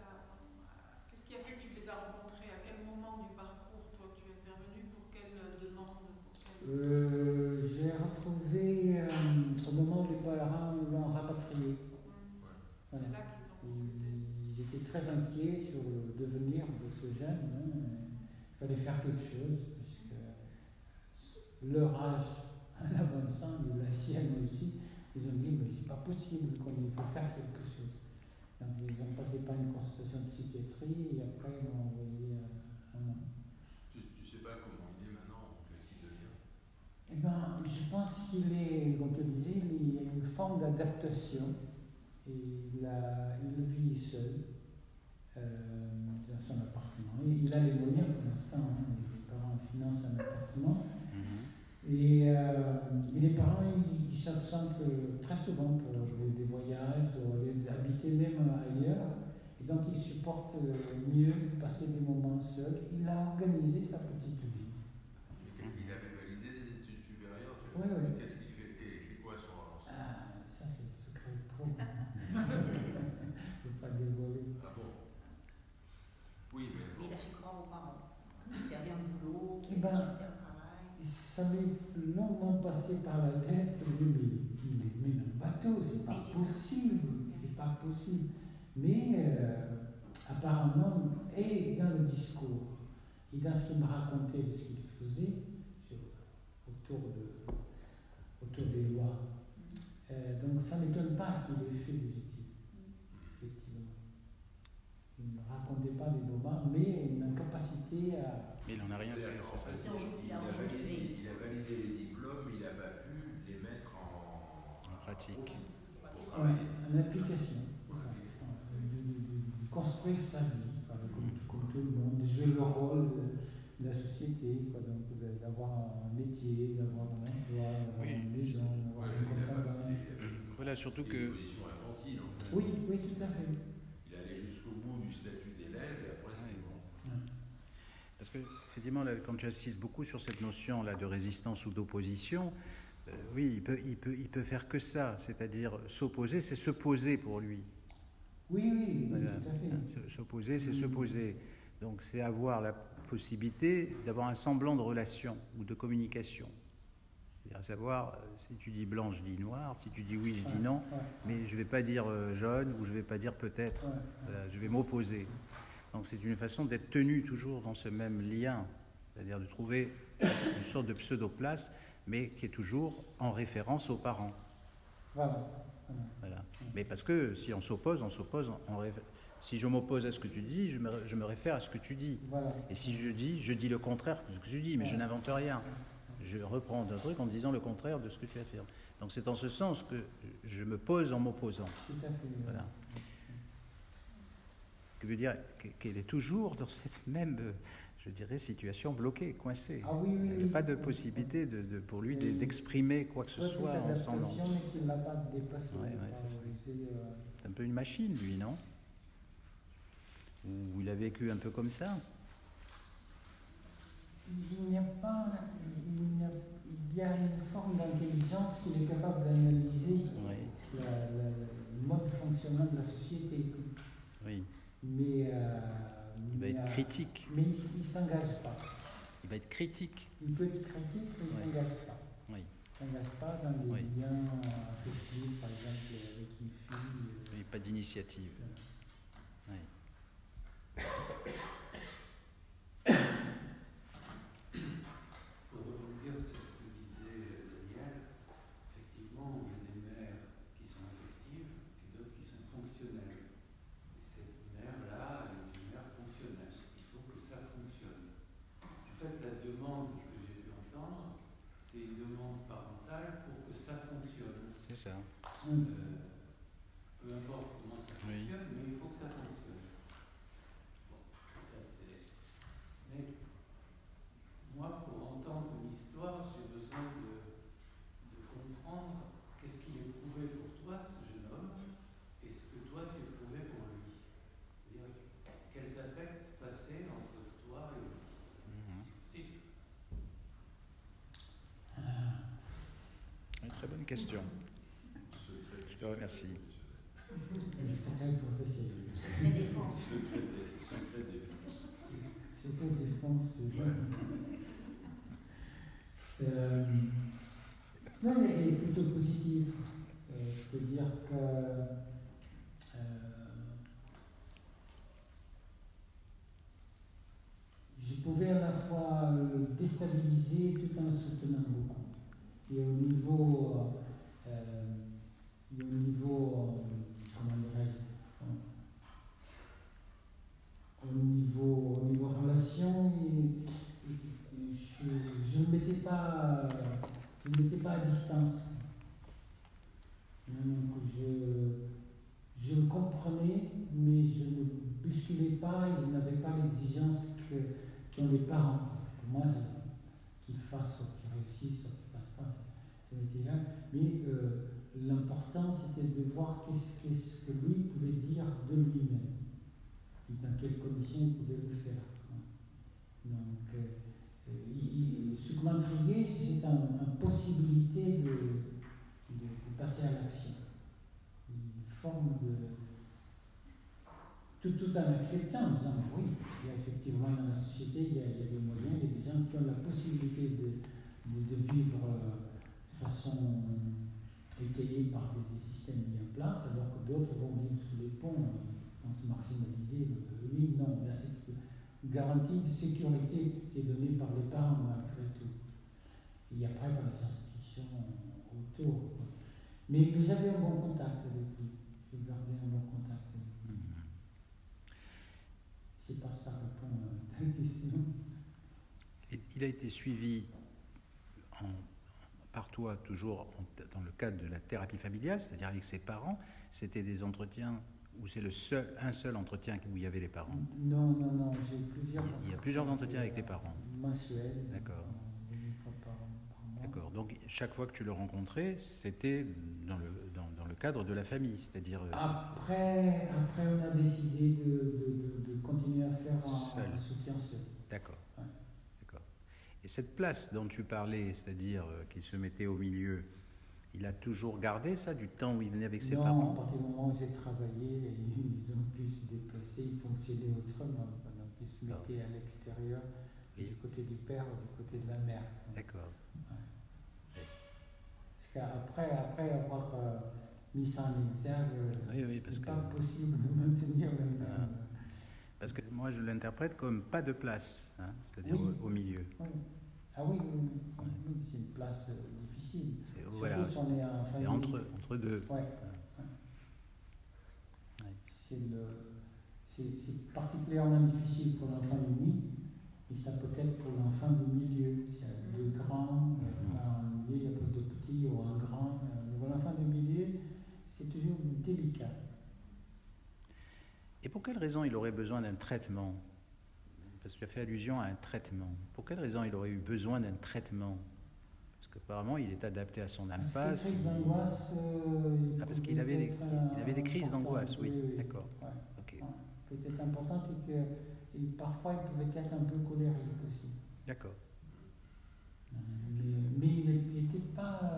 as rencontrés? À quel moment du parcours, toi, tu es intervenu? Pour quelle demande? J'ai retrouvé au moment où les parents l'ont rapatrié. Voilà. C'est là qu'ils ont consulté. Ils étaient très inquiets sur le devenir de ce jeune. Il fallait faire quelque chose parce que leur âge, en avançant, et la sienne aussi, Ils ont dit, mais c'est pas possible qu'on il faut faire quelque chose. Donc ils ont passé par une consultation de psychiatrie et après ils m'ont envoyé un an. Tu sais pas comment il est maintenant, qu'est-ce qu'il devient? Eh ben, je pense qu'il est, comme tu disais, il y a une forme d'adaptation et il vit seul dans son appartement. Il a les moyens pour l'instant, hein, les parents financent un appartement. Et les parents, ils s'absentent très souvent pour jouer des voyages, ou aller habiter même ailleurs. Et donc, ils supportent mieux passer des moments seuls. Il a organisé sa petite vie. Il avait validé des études supérieures, tu vois. Oui, oui. Qu'est-ce qu'il fait? C'est quoi son... Ah, ça, c'est le secret pro. Je ne peux pas dévoiler. Ah bon? Oui, mais Mais bon. il a fait croire aux parents qu'il avait un boulot, Eh qu'il avait ben, un super travail. Ça m'est longuement passé par la tête, mais il est mis dans le bateau, c'est pas Mais c'est possible, c'est pas possible. Mais apparemment, et dans le discours, et dans ce qu'il me racontait de ce qu'il faisait autour des lois, donc ça ne m'étonne pas qu'il ait fait des études, effectivement. Il ne me racontait pas des moments, mais une incapacité à... Mais il n'en a rien fait, C'est-à-dire, en c'est ça. fait, il a validé les diplômes, il n'a pas pu les mettre en pratique. Pour Ouais, travailler. en application, de construire sa vie, comme tout le monde, de jouer le rôle de la société, quoi, donc d'avoir un métier, d'avoir un emploi, d'avoir une maison, d'avoir un compte à banque. Voilà, surtout Une que... position infantile, en fait. Oui, oui, tout à fait. Il allait jusqu'au bout du statut d'élève et après c'était bon. Parce que, effectivement, là, quand tu insistes beaucoup sur cette notion là, de résistance ou d'opposition, oui, il peut faire que ça, c'est-à-dire s'opposer, c'est se poser pour lui. Oui, Voilà. tout à fait. S'opposer, c'est se poser. Donc, c'est avoir la possibilité d'avoir un semblant de relation ou de communication. C'est-à-dire à savoir, si tu dis blanc, je dis noir, si tu dis oui, je dis non, mais je ne vais pas dire jaune ou je ne vais pas dire peut-être. Voilà, je vais m'opposer. Donc, c'est une façon d'être tenu toujours dans ce même lien, c'est-à-dire de trouver une sorte de pseudo-place, mais qui est toujours en référence aux parents. Voilà. Mais parce que si on s'oppose, si je m'oppose à ce que tu dis, je me réfère à ce que tu dis. Voilà. Et si je dis le contraire de ce que tu dis, mais je n'invente rien. Je reprends un truc en disant le contraire de ce que tu affirmes. Donc c'est en ce sens que je me pose en m'opposant. Tout à fait. Voilà. Ce qui veut dire qu'elle est toujours dans cette même, je dirais, situation bloquée, coincée. Ah oui, Il n'y a pas de possibilité pour lui d'exprimer quoi que ce soit en son nom. Mais qu'il ne l'a pas dépassé. C'est un peu une machine, lui, non? Ou il a vécu un peu comme ça? Il y a une forme d'intelligence qu'il est capable d'analyser le mode de fonctionnement de la société. Oui. Mais il va être critique. Mais il ne s'engage pas. Il va être critique. Il peut être critique, mais il ne s'engage pas. Oui. Il ne s'engage pas dans des liens affectifs, par exemple, avec une fille. Oui, pas d'initiative. Oui. Pour rebondir sur ce que disait Daniel, effectivement, il y a des mères qui sont affectives et d'autres qui sont fonctionnelles. Et cette mère-là, elle est une mère fonctionnelle. Il faut que ça fonctionne. En fait, la demande que j'ai pu entendre, c'est une demande parentale pour que ça fonctionne. C'est ça. Peu importe comment ça fonctionne, mais il faut que ça fonctionne. Bon, ça c'est... Mais moi, pour entendre une histoire, j'ai besoin de comprendre qu'est-ce qu'il éprouvait pour toi, ce jeune homme, et ce que toi tu éprouvais pour lui. C'est-à-dire, quels affects passaient entre toi et lui. Une très bonne question. Je te remercie. Secret professionnel. Secret défense. Secret défense. Secret défense, c'est ça. Non, elle est plutôt positive. C'est-à-dire que je pouvais à la fois le déstabiliser tout en le soutenant beaucoup. Et au niveau Et au niveau, comment dirais-je, au niveau relation, je ne mettais pas à distance. Donc je le comprenais, mais je ne bousculais pas et je n'avais pas l'exigence qu'ont les parents. Pour moi, qu'ils fassent ou qu'ils réussissent ou qu'ils ne fassent pas, ça m'était égal. Mais l'important, c'était de voir qu'est-ce que lui pouvait dire de lui-même et dans quelles conditions il pouvait le faire. Donc, ce qui m'intriguait, c'était une possibilité de passer à l'action. Une forme de. Tout en acceptant, en disant oui, il y a effectivement dans la société, il y a des moyens, il y a des gens qui ont la possibilité de vivre de façon étayée par des systèmes mis en place, alors que d'autres vont vivre sous les ponts, vont se marginaliser. Lui, non, il y a cette garantie de sécurité qui est donnée par les parents malgré tout. Et après par les institutions autour. Mais j'avais un bon contact avec lui. Je gardais un bon contact avec lui. C'est pas ça répond à ta question. Il a été suivi par toi toujours dans le cadre de la thérapie familiale, c'est-à-dire avec ses parents. C'était des entretiens où c'est un seul entretien où il y avait les parents? Non, j'ai plusieurs entretiens. Il y a plusieurs entretiens avec les parents. Mensuels. D'accord. Une fois par mois. D'accord. Donc chaque fois que tu le rencontrais, c'était dans le cadre de la famille, c'est-à-dire. Après, on a décidé de continuer à faire un soutien seul. D'accord. Ouais. D'accord. Et cette place dont tu parlais, c'est-à-dire qu'il se mettait au milieu, il a toujours gardé ça du temps où il venait avec ses parents? Non, à partir du moment où j'ai travaillé, ils ont pu se déplacer, ils fonctionnaient autrement. Donc ils se mettaient à l'extérieur, Oui. du côté du père ou du côté de la mère. D'accord. Ouais. Parce qu'après avoir mis ça en exergue, c'est pas possible de maintenir le même. Parce que moi je l'interprète comme pas de place, hein, c'est-à-dire Oui. au milieu. Oui. Ah oui, c'est une place difficile. Voilà. Surtout si on est en famille. C'est entre deux. Ouais. Ouais. C'est particulièrement difficile pour l'enfant unique, et ça peut être pour l'enfant du milieu. Il y a deux grands, un milieu, il y a peu de petits ou un grand. Pour l'enfant du milieu, c'est toujours délicat. Et pour quelle raison il aurait besoin d'un traitement? Parce que tu as fait allusion à un traitement. Pour quelle raison il aurait eu besoin d'un traitement? Parce qu'apparemment, il est adapté à son impasse. Ces crises d'angoisse. Parce qu'il avait des crises d'angoisse, oui. D'accord. Ouais. Ok. Ouais. Peut-être importante et parfois il pouvait être un peu colérique aussi. D'accord. Mais il n'était pas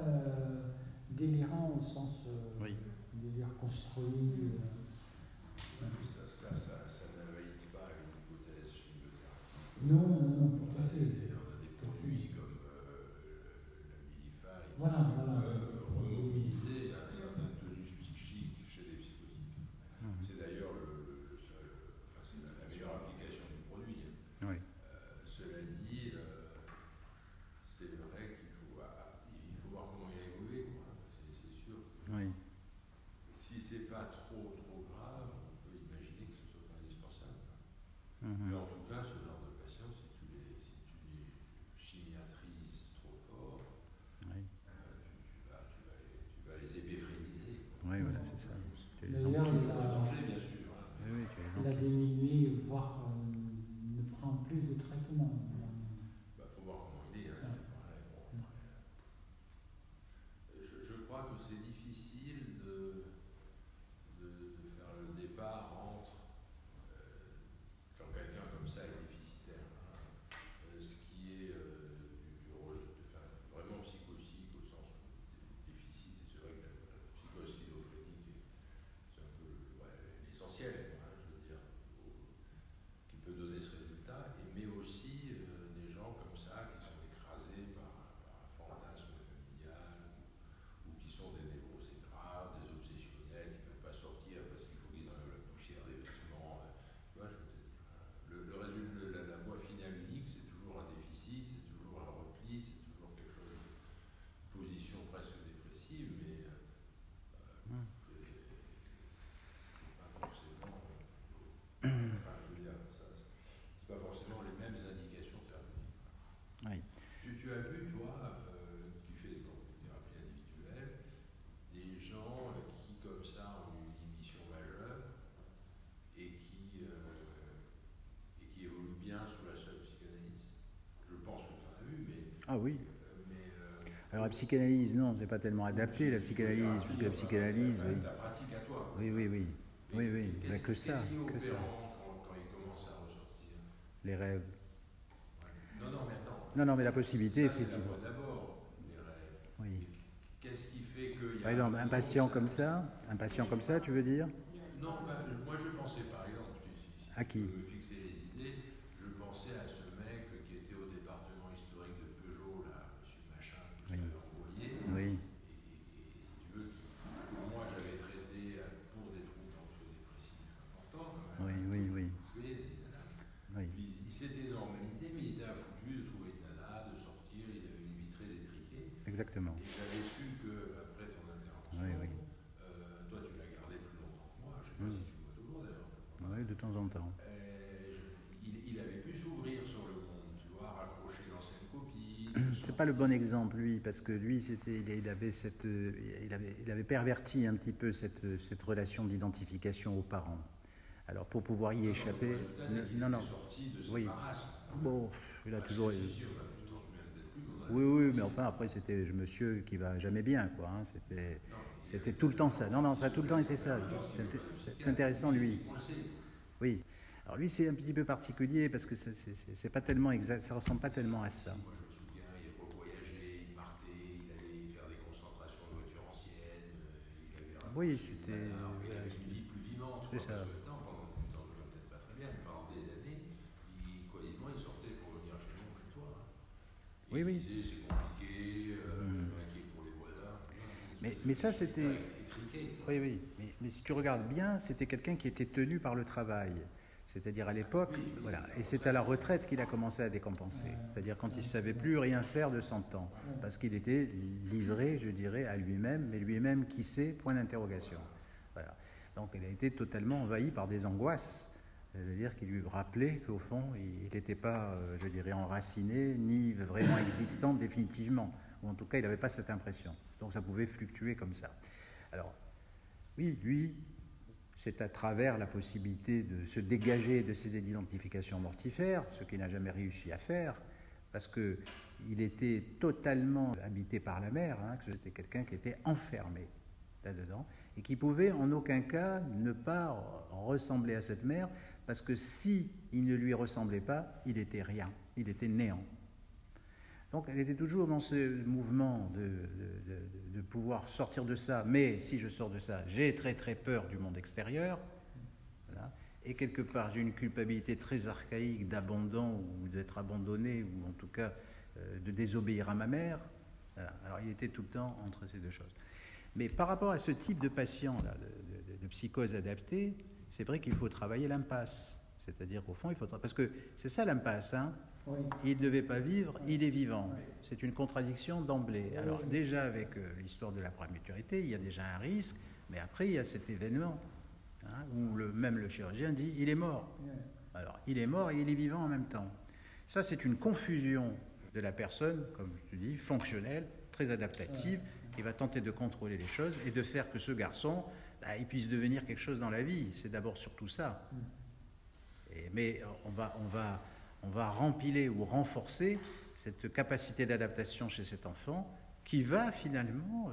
délirant au sens Oui. délire construit. Ça n'invalide pas une hypothèse chimiothérapeutique. Non, tout à fait. On a des produits comme la Milifar qui Voilà. peuvent remobiliser un certain tonus psychique chez les psychotiques. C'est d'ailleurs c'est la meilleure application du produit. Oui. Cela dit, c'est vrai qu'il faut voir comment il a évolué, quoi. C'est sûr. Oui. Si c'est pas trop grave, on peut imaginer que ce soit pas indispensable. Mhm. Mais en tout cas, ce genre de patient, c'est Ah oui. Mais, Alors la psychanalyse, non, c'est pas tellement adapté, la psychanalyse, parce que la psychanalyse, oui. Ta pratique à toi. Oui, oui, oui. Oui, oui, bah, que ça, Qu'est-ce qui est que ça. opérant quand il commence à ressortir? Les rêves. Non, non, mais attends. Non, non, mais la possibilité, Ça, c'est effectivement. d'abord, les rêves. Oui. Qu'est-ce qui fait qu'il y a... Par exemple, un patient comme ça, tu veux dire? Non, moi je pensais par exemple, À qui? je me fixer les idées, je pensais à ce mec qui était au département historique de Peugeot, là, monsieur Machin, que Oui. j'avais embrouillé. Oui. Et si tu veux, que moi j'avais traité pour des troubles anxio-dépressifs importants, quand même. Oui, oui, oui. Oui. Puis il s'était normalisé, mais il était affoutu de trouver une nana, de sortir, il avait une vie très détriquée. Exactement. Et j'avais su qu'après ton intervention, Oui, oui. toi tu l'as gardé plus longtemps que moi, je ne sais pas si tu le vois toujours d'ailleurs. Oui, de temps en temps. Il avait pu s'ouvrir sur le monde, tu vois, raccrocher l'ancienne copie. C'est pas le bon exemple, lui, parce que lui, il avait perverti un petit peu cette relation d'identification aux parents. Alors pour pouvoir y échapper, non. Sorti de ce oui. marasme. Bon, il a toujours. Si, tu t'en souviens peut-être plus. Oui, oui, mais enfin après c'était monsieur qui va jamais bien, quoi. Hein. C'était tout le temps ça. Non, ça a tout le temps été ça. C'est intéressant, lui. Oui. Alors lui, c'est un petit peu particulier parce que c'est pas tellement exact, ça ressemble pas tellement à ça. Moi, je me souviens, il revoyageait, il partait, il allait faire des concentrations de voitures anciennes, il avait oui, c'était. Il avait une vie plus vivante. C'est ça. Pendant peut-être pas très bien, mais pendant des années, il sortait pour venir chez nous, chez toi. Et oui, oui. Il disait c'est compliqué, je suis inquiet pour les voisins. Mais ça, c'était. Oui, oui. Mais si tu regardes bien, c'était quelqu'un qui était tenu par le travail. C'est-à-dire à l'époque, voilà. Et c'est à la retraite qu'il a commencé à décompenser. C'est-à-dire quand il ne savait plus rien faire de son temps. Parce qu'il était livré, je dirais, à lui-même, mais lui-même qui sait, point d'interrogation. Voilà. Donc il a été totalement envahi par des angoisses. C'est-à-dire qu'il lui rappelait qu'au fond, il n'était pas, je dirais, enraciné, ni vraiment existant définitivement. Ou en tout cas, il n'avait pas cette impression. Donc ça pouvait fluctuer comme ça. Alors, oui, lui, c'est à travers la possibilité de se dégager de ses identifications mortifères, ce qu'il n'a jamais réussi à faire, parce qu'il était totalement habité par la mer, hein, que c'était quelqu'un qui était enfermé là-dedans, et qui pouvait en aucun cas ne pas ressembler à cette mer, parce que si il ne lui ressemblait pas, il était rien, il était néant. Donc elle était toujours dans ce mouvement de pouvoir sortir de ça, mais si je sors de ça, j'ai très très peur du monde extérieur, voilà. Et quelque part j'ai une culpabilité très archaïque d'abandon ou d'être abandonné, ou en tout cas de désobéir à ma mère. Voilà. Alors il était tout le temps entre ces deux choses. Mais par rapport à ce type de patient là, de psychose adaptée, c'est vrai qu'il faut travailler l'impasse. C'est-à-dire qu'au fond, il faut... Parce que c'est ça l'impasse, hein. Oui. Il ne devait pas vivre, il est vivant. Oui. C'est une contradiction d'emblée. Oui. Alors déjà, avec l'histoire de la prématurité, il y a déjà un risque, mais après, il y a cet événement hein, où même le chirurgien dit « il est mort ». Alors, il est mort et il est vivant en même temps. Ça, c'est une confusion de la personne, comme je te dis, fonctionnelle, très adaptative, qui va tenter de contrôler les choses et de faire que ce garçon, il puisse devenir quelque chose dans la vie. C'est d'abord surtout ça. Mais on va rempiler ou renforcer cette capacité d'adaptation chez cet enfant qui va finalement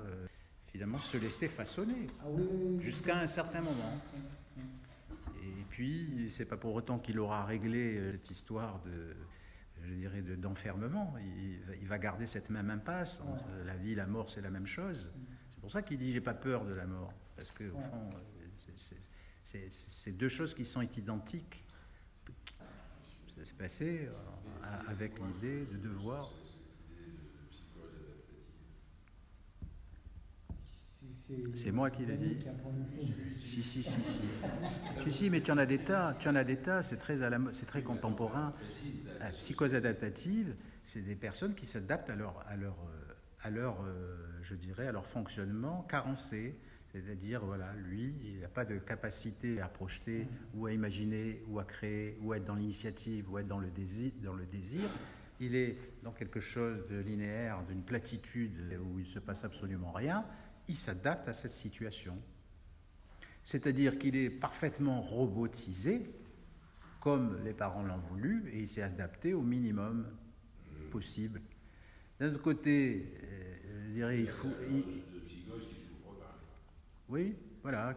se laisser façonner jusqu'à un certain moment. Et puis, c'est pas pour autant qu'il aura réglé cette histoire d'enfermement. Il va garder cette même impasse entre la vie et la mort, c'est la même chose. C'est pour ça qu'il dit j'ai pas peur de la mort, parce que au fond, c'est deux choses qui sont identiques. Ça s'est passé avec l'idée de devoir. C'est moi qui l'ai dit. Si, mais tu en as des tas, c'est très contemporain. La psychose adaptative, c'est des personnes qui s'adaptent à leur fonctionnement carencé. C'est-à-dire, voilà, lui, il n'a pas de capacité à projeter, ou à imaginer, ou à créer, ou à être dans l'initiative, ou à être dans le désir. Il est dans quelque chose de linéaire, d'une platitude où il ne se passe absolument rien. Il s'adapte à cette situation. C'est-à-dire qu'il est parfaitement robotisé, comme les parents l'ont voulu, et il s'est adapté au minimum possible. D'un autre côté, je dirais, il faut... de psychose qui souffre pas. Oui, voilà,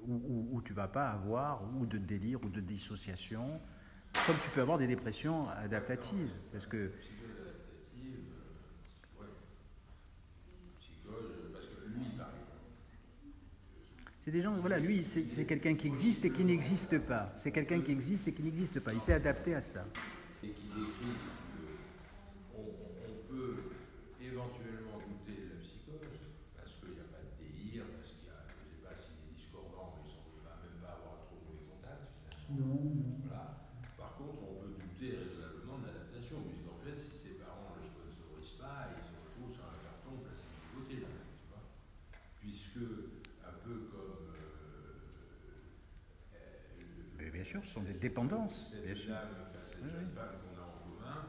où tu ne vas pas avoir ou de délire ou de dissociation, comme tu peux avoir des dépressions adaptatives. Parce que Psychose adaptative, ouais. Psychose, parce que lui, par exemple. c'est des gens, voilà, lui, c'est quelqu'un qui existe et qui n'existe pas. C'est quelqu'un qui existe et qui n'existe pas. Il s'est adapté à ça. Et qui décrit on peut éventuellement douter de la psychose, parce qu'il n'y a pas de délire, parce qu'il y a, je ne sais pas s'il est discordant, mais il ne semble même pas avoir trop mauvais contact, finalement. Non. Voilà. Par contre, on peut douter raisonnablement de l'adaptation, puisqu'en fait, si ses parents ne le sponsorisent pas, ils se retrouvent sur un carton placé du côté, là, tu vois. Puisque, un peu comme Mais bien sûr, ce sont des dépendances. cette Bien sûr. cette jeune femme qu'on a en commun,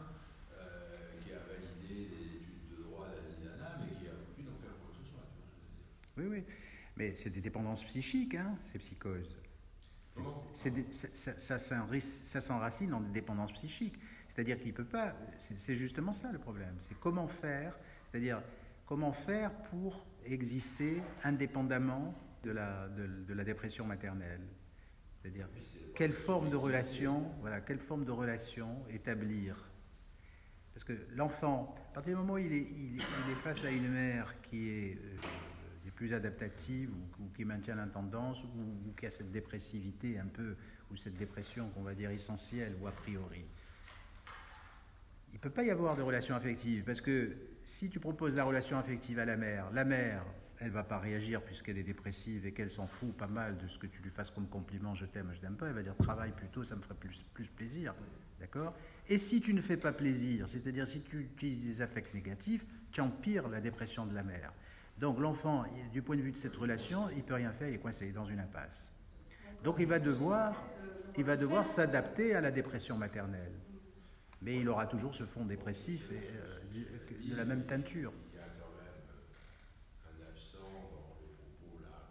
qui a validé des études de droit d'Aninana, mais qui a foutu d'en faire quoi que ce soit. Tu vois, Oui, oui. Mais c'est des dépendances psychiques, hein, ces psychoses. comment Ça s'enracine dans des dépendances psychiques. C'est-à-dire qu'il ne peut pas... C'est justement ça le problème. C'est comment faire, c'est-à-dire comment faire pour exister indépendamment de la dépression maternelle. C'est-à-dire quelle forme de relation, voilà, quelle forme de relation établir. Parce que l'enfant, à partir du moment où il est face à une mère qui est plus adaptative ou qui maintient l'intendance ou qui a cette dépressivité un peu, ou cette dépression qu'on va dire essentielle ou a priori, il ne peut pas y avoir de relation affective parce que si tu proposes la relation affective à la mère, elle ne va pas réagir puisqu'elle est dépressive et qu'elle s'en fout pas mal de ce que tu lui fasses comme compliment, je t'aime pas, elle va dire travaille plutôt, ça me ferait plus plaisir, d'accord? Et si tu ne fais pas plaisir, c'est-à-dire si tu utilises des affects négatifs, tu empires la dépression de la mère. Donc l'enfant, du point de vue de cette relation, il ne peut rien faire, il est coincé dans une impasse. Donc il va devoir s'adapter à la dépression maternelle. Mais il aura toujours ce fond dépressif de la même teinture. Il y a quand même un absent dans les propos là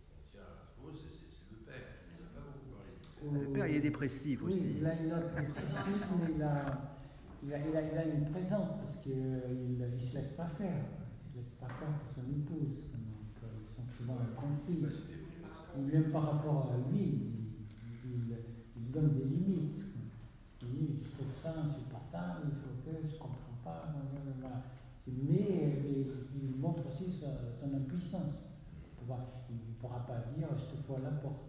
qu'on tient à la pause, c'est le père. Il ne nous a pas beaucoup parlé du père. Le père, il est dépressif aussi. Oui, il a une autre dépressif, mais il a une présence parce qu'il ne se laisse pas faire. Il ne se laisse pas faire pour son épouse. Donc ils sont souvent en conflit. Même par rapport à lui, il donne des limites. Il dit, je trouve ça insupportable, il faut que je ne comprends pas. Voilà. Mais il montre aussi son impuissance. Il ne pourra pas dire, je te fous à la porte.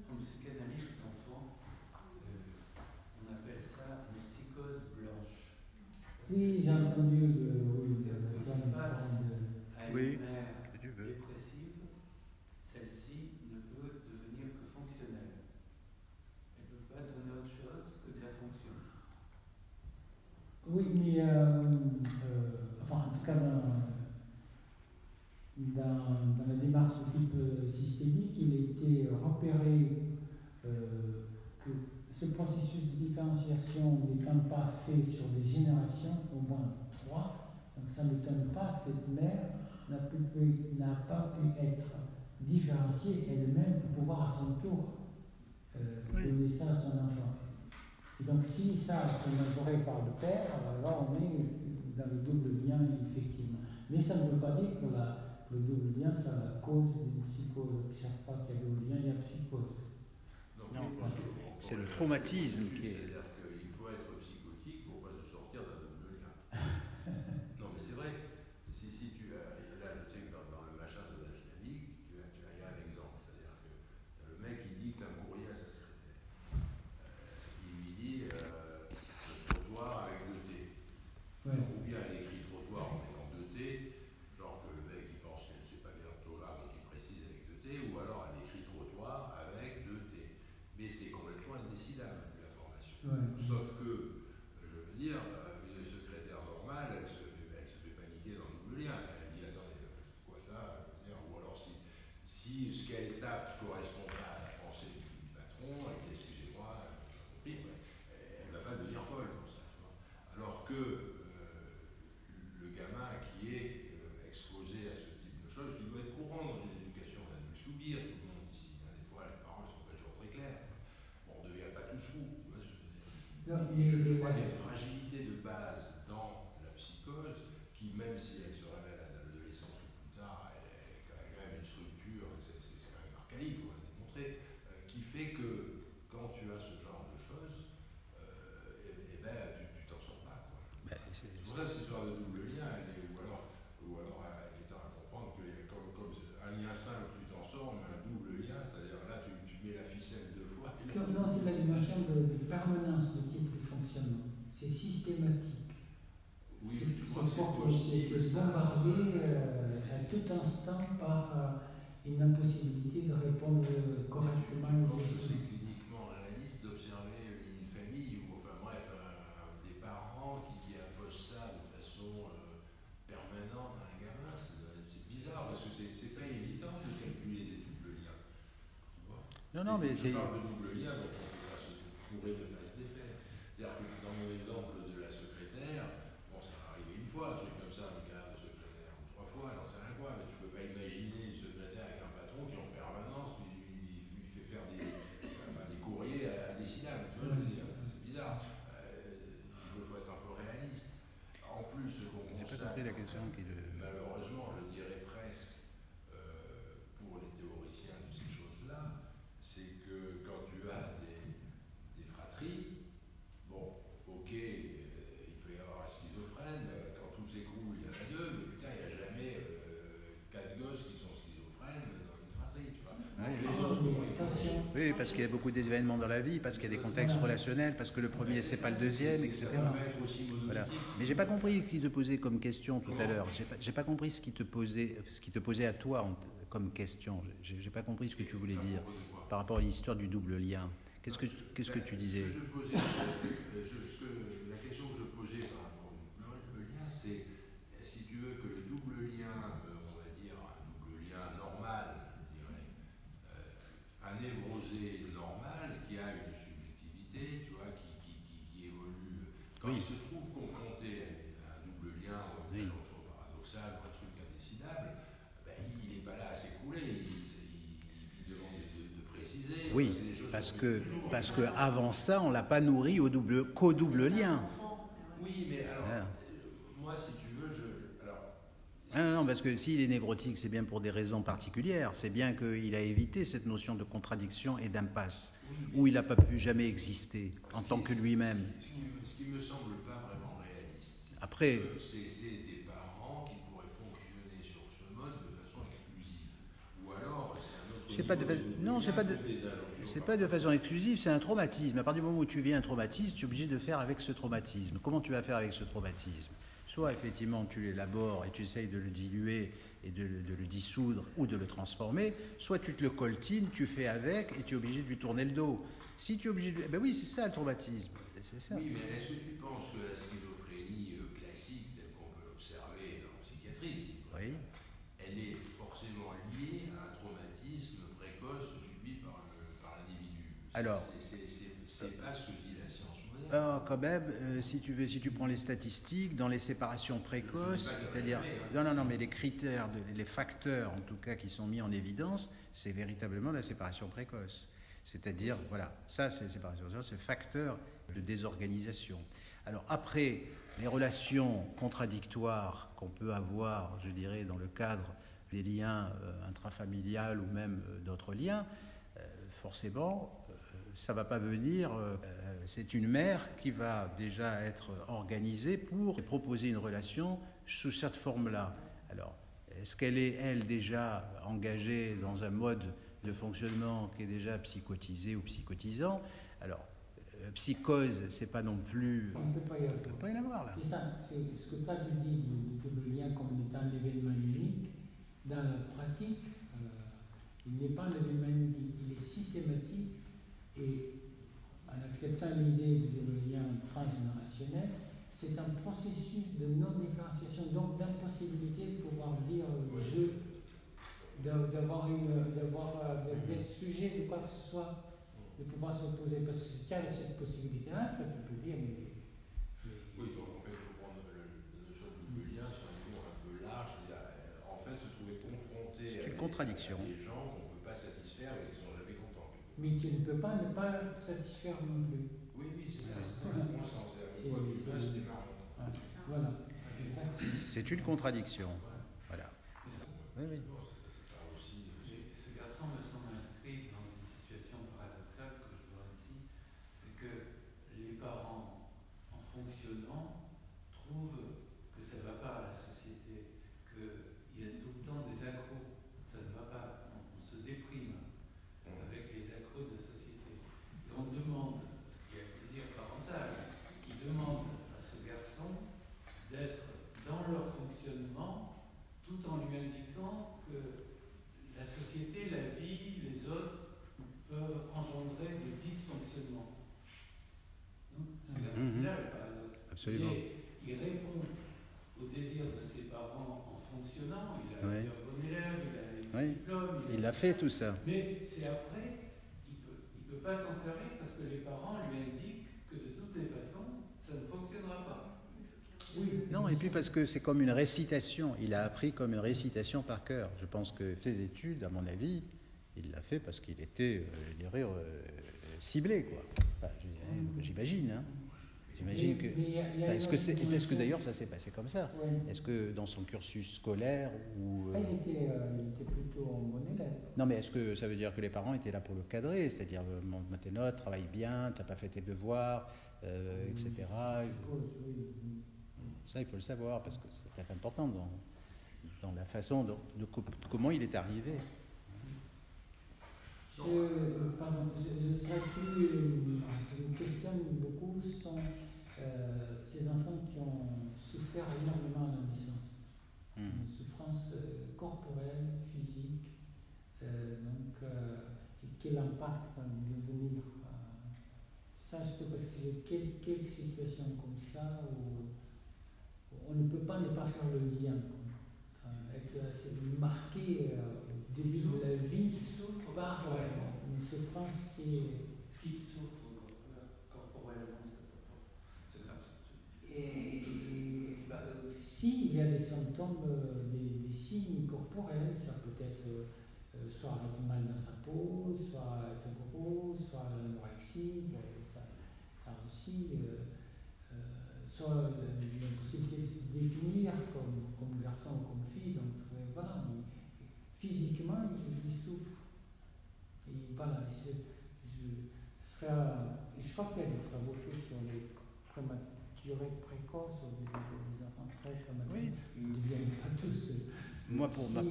Comme psychanalyste d'enfant, on appelle ça une psychose blanche. Oui, j'ai entendu le terme face à une Oui, mère si tu veux. dépressive, celle-ci ne peut devenir que fonctionnelle. Elle ne peut pas donner autre chose que de la fonction. Oui, mais enfin, en tout cas, dans la démarche de type systémique, il a été repéré que ce processus de différenciation n'étant pas fait sur des générations, au moins 3, donc ça ne m'étonne pas que cette mère n'a pas pu être différenciée elle-même pour pouvoir à son tour donner ça à son enfant. Et donc si ça c'est mesuré par le père, alors on est dans le double lien effectivement. Mais ça ne veut pas dire que le double lien c'est la cause d'une psychose. Chaque fois qu'il y a double lien, il y a psychose. Non, c'est le traumatisme qui est... C'est-à-dire qu'il faut être psychotique pour pas se sortir d'un double lien. Non, mais c'est vrai. Si tu as, là, je sais que dans le machin de la dynamique, il y a un exemple. C'est-à-dire que le mec, il dicte un courrier à sa secrétaire. Il lui dit le trottoir avec 2 T. Ouais. Ou bien il écrit trottoir en mettant 2 T, genre que le mec il pense que c'est pas bien orthographe donc il précise avec 2 T, ou alors elle écrit trottoir avec 2 T. Mais c'est complètement indécidable l'information. Ouais. Sauf que, je veux dire, une secrétaire normale, elle se fait paniquer dans le double lien. Elle dit attendez, c'est quoi ça? Ou alors si ce qu'elle tape correspond pas à la pensée du patron, elle dit excusez-moi, j'ai compris, elle ne va pas devenir folle comme ça. Tu vois. Alors que le gamin qui est exposé à ce type de choses, qui doit être courant dans une éducation, on a dû le subir, tout le monde ici. Des fois, les paroles ne sont pas toujours très claires. Bon, on ne devient pas tous fous. Tu vois, je crois qu'il y a une fragilité de base dans psychose, qui même si elle se révèle à l'adolescence ou plus tard, elle a quand même une structure, c'est quand même archaïque, on l'a démontré, qui fait que quand tu as ce genre de choses, tu t'en sors pas. Quoi. C'est pour ça cette histoire de double lien, ou alors elle est à comprendre que comme un lien simple, tu t'en sors, mais un double lien, c'est-à-dire là tu mets la ficelle 2 fois. Non, c'est la dimension de permanence du type de fonctionnement. C'est systématique. Oui, c'est bombardé à tout instant par une impossibilité de répondre correctement à une question. C'est cliniquement réaliste d'observer une famille ou enfin bref des parents qui imposent ça de façon permanente à un gamin. C'est bizarre parce que c'est pas évident de calculer des doubles liens. Tu vois? Non, mais c'est. Je parle de double lien, donc on pourrait ne pas se défaire. C'est-à-dire que dans mon exemple de la secrétaire, bon, ça va arriver une fois, un truc comme ça, une carrière de secrétaire, ou 3 fois, j'en sais rien quoi, mais tu peux pas imaginer une secrétaire avec un patron qui en permanence lui fait faire des courriers à des syllabes. Tu vois, je veux dire, c'est bizarre. Il faut être un peu réaliste. En plus, ce qu'on constate, malheureusement, je dirais presque, pour les théoriciens de ces choses-là, c'est que quand tu as des fratries, bon, ok, il peut y avoir un schizophrène, quand tout s'écroule, il y en a 2, mais putain, il n'y a jamais 4 gosses qui sont schizophrènes dans une fratrie, tu vois. Oui, parce qu'il y a beaucoup d'événements dans la vie, parce qu'il y a des contextes relationnels, parce que le premier c'est pas le deuxième, etc. Voilà. Mais j'ai pas compris ce qui te posait comme question tout à l'heure. J'ai pas compris ce qui te posait à toi comme question. J'ai pas compris ce que tu voulais dire par rapport à l'histoire du double lien. Qu'est-ce que tu disais? La question que je posais par rapport au double lien, c'est si tu veux que le double lien, on va dire un double lien normal, je dirais, un névrosé normal qui a une subjectivité, tu vois, qui évolue, quand il se trouve confronté à un double lien ou à une injonction paradoxale ou un truc indécidable, ben, il n'est pas là à s'écrouler, il demande de préciser. Oui, parce que avant ça, on l'a pas nourri qu'au double lien. Oui, mais alors, moi, si tu veux, non, parce que s'il est névrotique, c'est bien pour des raisons particulières. C'est bien qu'il a évité cette notion de contradiction et d'impasse, où il n'a pas pu jamais exister en tant que lui-même. Ce qui me semble pas vraiment réaliste. Après, c'est des parents qui pourraient fonctionner sur ce mode de façon exclusive. Ou alors, c'est un autre c'est pas de façon exclusive, c'est un traumatisme. À partir du moment où tu vis un traumatisme, tu es obligé de faire avec ce traumatisme. Comment tu vas faire avec ce traumatisme? Soit effectivement tu l'élabores et tu essayes de le diluer et de le dissoudre ou de le transformer, soit tu te le coltines, tu fais avec et tu es obligé de lui tourner le dos. Si tu es obligé de... Ben oui, c'est ça le traumatisme. C'est ça. Oui, mais est-ce que tu penses que la schizophrénie classique, telle qu'on peut l'observer en psychiatrie, oui, elle est forcément liée à un traumatisme précoce subi par l'individu? Alors, c'est pas ce que dit la science moderne. Alors, quand même, si tu prends les statistiques, dans les séparations précoces, c'est-à-dire, non, mais les critères, les facteurs en tout cas qui sont mis en évidence, c'est véritablement la séparation précoce. C'est-à-dire, voilà, ça c'est la séparation précoce, c'est facteur de désorganisation. Alors après, les relations contradictoires qu'on peut avoir, je dirais, dans le cadre des liens intrafamiliales ou même d'autres liens, forcément, ça ne va pas venir, c'est une mère qui va déjà être organisée pour proposer une relation sous cette forme-là. Alors, est-ce qu'elle est, elle, déjà engagée dans un mode de fonctionnement qui est déjà psychotisé ou psychotisant? Alors, psychose, c'est pas non plus... On ne peut pas y avoir là. C'est ça, c'est ce que tu as dit du double lien comme étant un événement unique. Dans la pratique, il n'est pas un événement unique, il est systématique. Et en acceptant l'idée du lien transgénérationnel, c'est un processus de non-différenciation, donc d'impossibilité de pouvoir dire d'être sujet de quoi que ce soit, de pouvoir s'opposer. Parce que si tu as cette possibilité-là, tu peux dire, mais... Oui, donc en fait, il faut prendre la notion de double lien sur un niveau un peu large, c'est-à-dire en fait se trouver confronté à des gens qu'on ne peut pas satisfaire et qui sont jamais contents. Mais tu ne peux pas ne pas satisfaire non plus. Oui, c'est ça le bon sens. Quoi que tu fasses, t'es marrant. Voilà, c'est ça c'est une contradiction. Voilà. Oui, oui. Ce garçon me semble inscrit dans une situation paradoxale que je vois ici, c'est que les parents, en fonctionnant, trouvent que ça ne va pas à la société, qu'il y a tout le temps des accros, ça ne va pas, on se déprime avec les accros de la société. Et on demande, parce qu'il y a le désir parental, qui demande à ce garçon d'être dans leur fonctionnement tout en lui indiquant que la société, la vie, les autres peuvent engendrer des dysfonctionnements. C'est là le paradoxe. Absolument. Il répond au désir de ses parents en fonctionnant, il a été un bon élève, il a eu un diplôme. Il a fait tout ça. Mais c'est après, il ne peut pas s'en servir parce que les parents lui indiquent que de toutes les façons, ça ne fonctionnera pas. Oui. Non, et puis parce que c'est comme une récitation. Il a appris comme une récitation par cœur. Je pense que ses études, à mon avis, il l'a fait parce qu'il était, je dirais, ciblé, quoi. Enfin, j'imagine, hein. J'imagine que. Enfin, est-ce que d'ailleurs ça s'est passé comme ça? Est-ce que dans son cursus scolaire ou il était plutôt un bon élève. Non, mais est-ce que ça veut dire que les parents étaient là pour le cadrer, c'est-à-dire monte tes notes, travaille bien, t'as pas fait tes devoirs, etc. Ça, il faut le savoir parce que c'est important dans la façon de comment il est arrivé. Je serais plus. Ce qui me questionne beaucoup sont ces enfants qui ont souffert énormément à la naissance. Une souffrance corporelle, physique, et quel impact va devenir. Ça, je sais parce qu'il y a quelques situations comme ça où on ne peut pas ne pas faire le lien. Être assez marqué au début de la vie par une souffrance qui est. Ce qui souffre corporellement, c'est grave. Et si il y a des symptômes, des signes corporels, ça peut être soit avoir mal dans sa peau, soit être gros, soit l'anorexie, ça aussi. Soit l'impossibilité de se définir comme garçon ou comme fille, donc voilà, physiquement il souffre. Et voilà, je crois qu'il y a des travaux faits sur les prématurés précoces ou des enfants très prématurés. Ils ne deviennent pas tous. Moi pour ma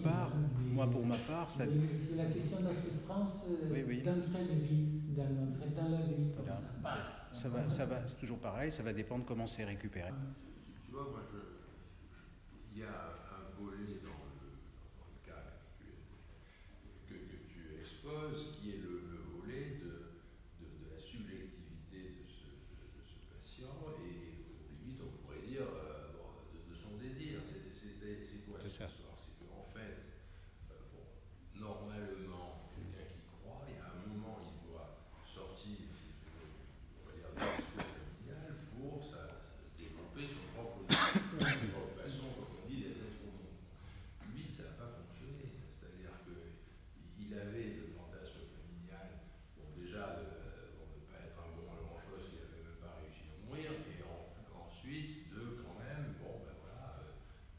part, ça. C'est la question de la souffrance d'entrée de vie, d'entrée dans la vie, comme voilà. Ça va, c'est toujours pareil, ça va dépendre comment c'est récupéré. Tu vois, moi, il y a un volet dans le cas que tu exposes, qui est le volet de la subjectivité de ce patient, et limite, on pourrait dire de son désir. C'est quoi cette histoire? C'est qu'en fait, normalement, quelqu'un qui croit, il y a un moment, il doit sortir, on va dire, de la familiale pour développer son propre façon, comme on dit, d'être au monde. Lui, ça n'a pas fonctionné. C'est-à-dire qu'il avait le fantasme familial, bon, déjà, de ne pas être un bon à grand-chose, qu'il n'avait même pas réussi à mourir, et ensuite de quand même,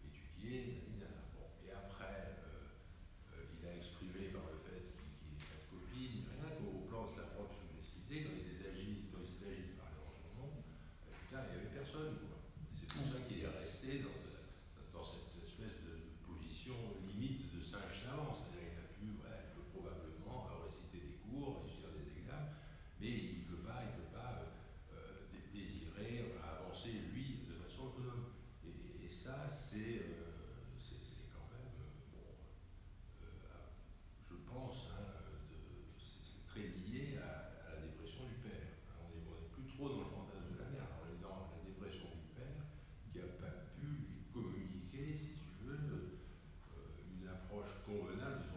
étudier, bon. Et après, il a exprimé par le fait qu'il n'ait pas de copine, rien qu'au plan de sa propre subjectivité, quand il s'agit de parler dans son nom, putain, il n'y avait personne, quoi. Et c'est pour ça qu'il est resté dans cette espèce de position limite de singe savant, c'est-à-dire qu'il a pu probablement réciter des cours, réussir des examens, mais il ne peut pas désirer, avancer lui de façon autonome. Et ça, c'est quand même, je pense, c'est très lié à la dépression du père. On n'est plus trop dans le fantasme de la mère, on est dans la dépression du père qui n'a pas pu lui communiquer, si tu veux, une approche convenable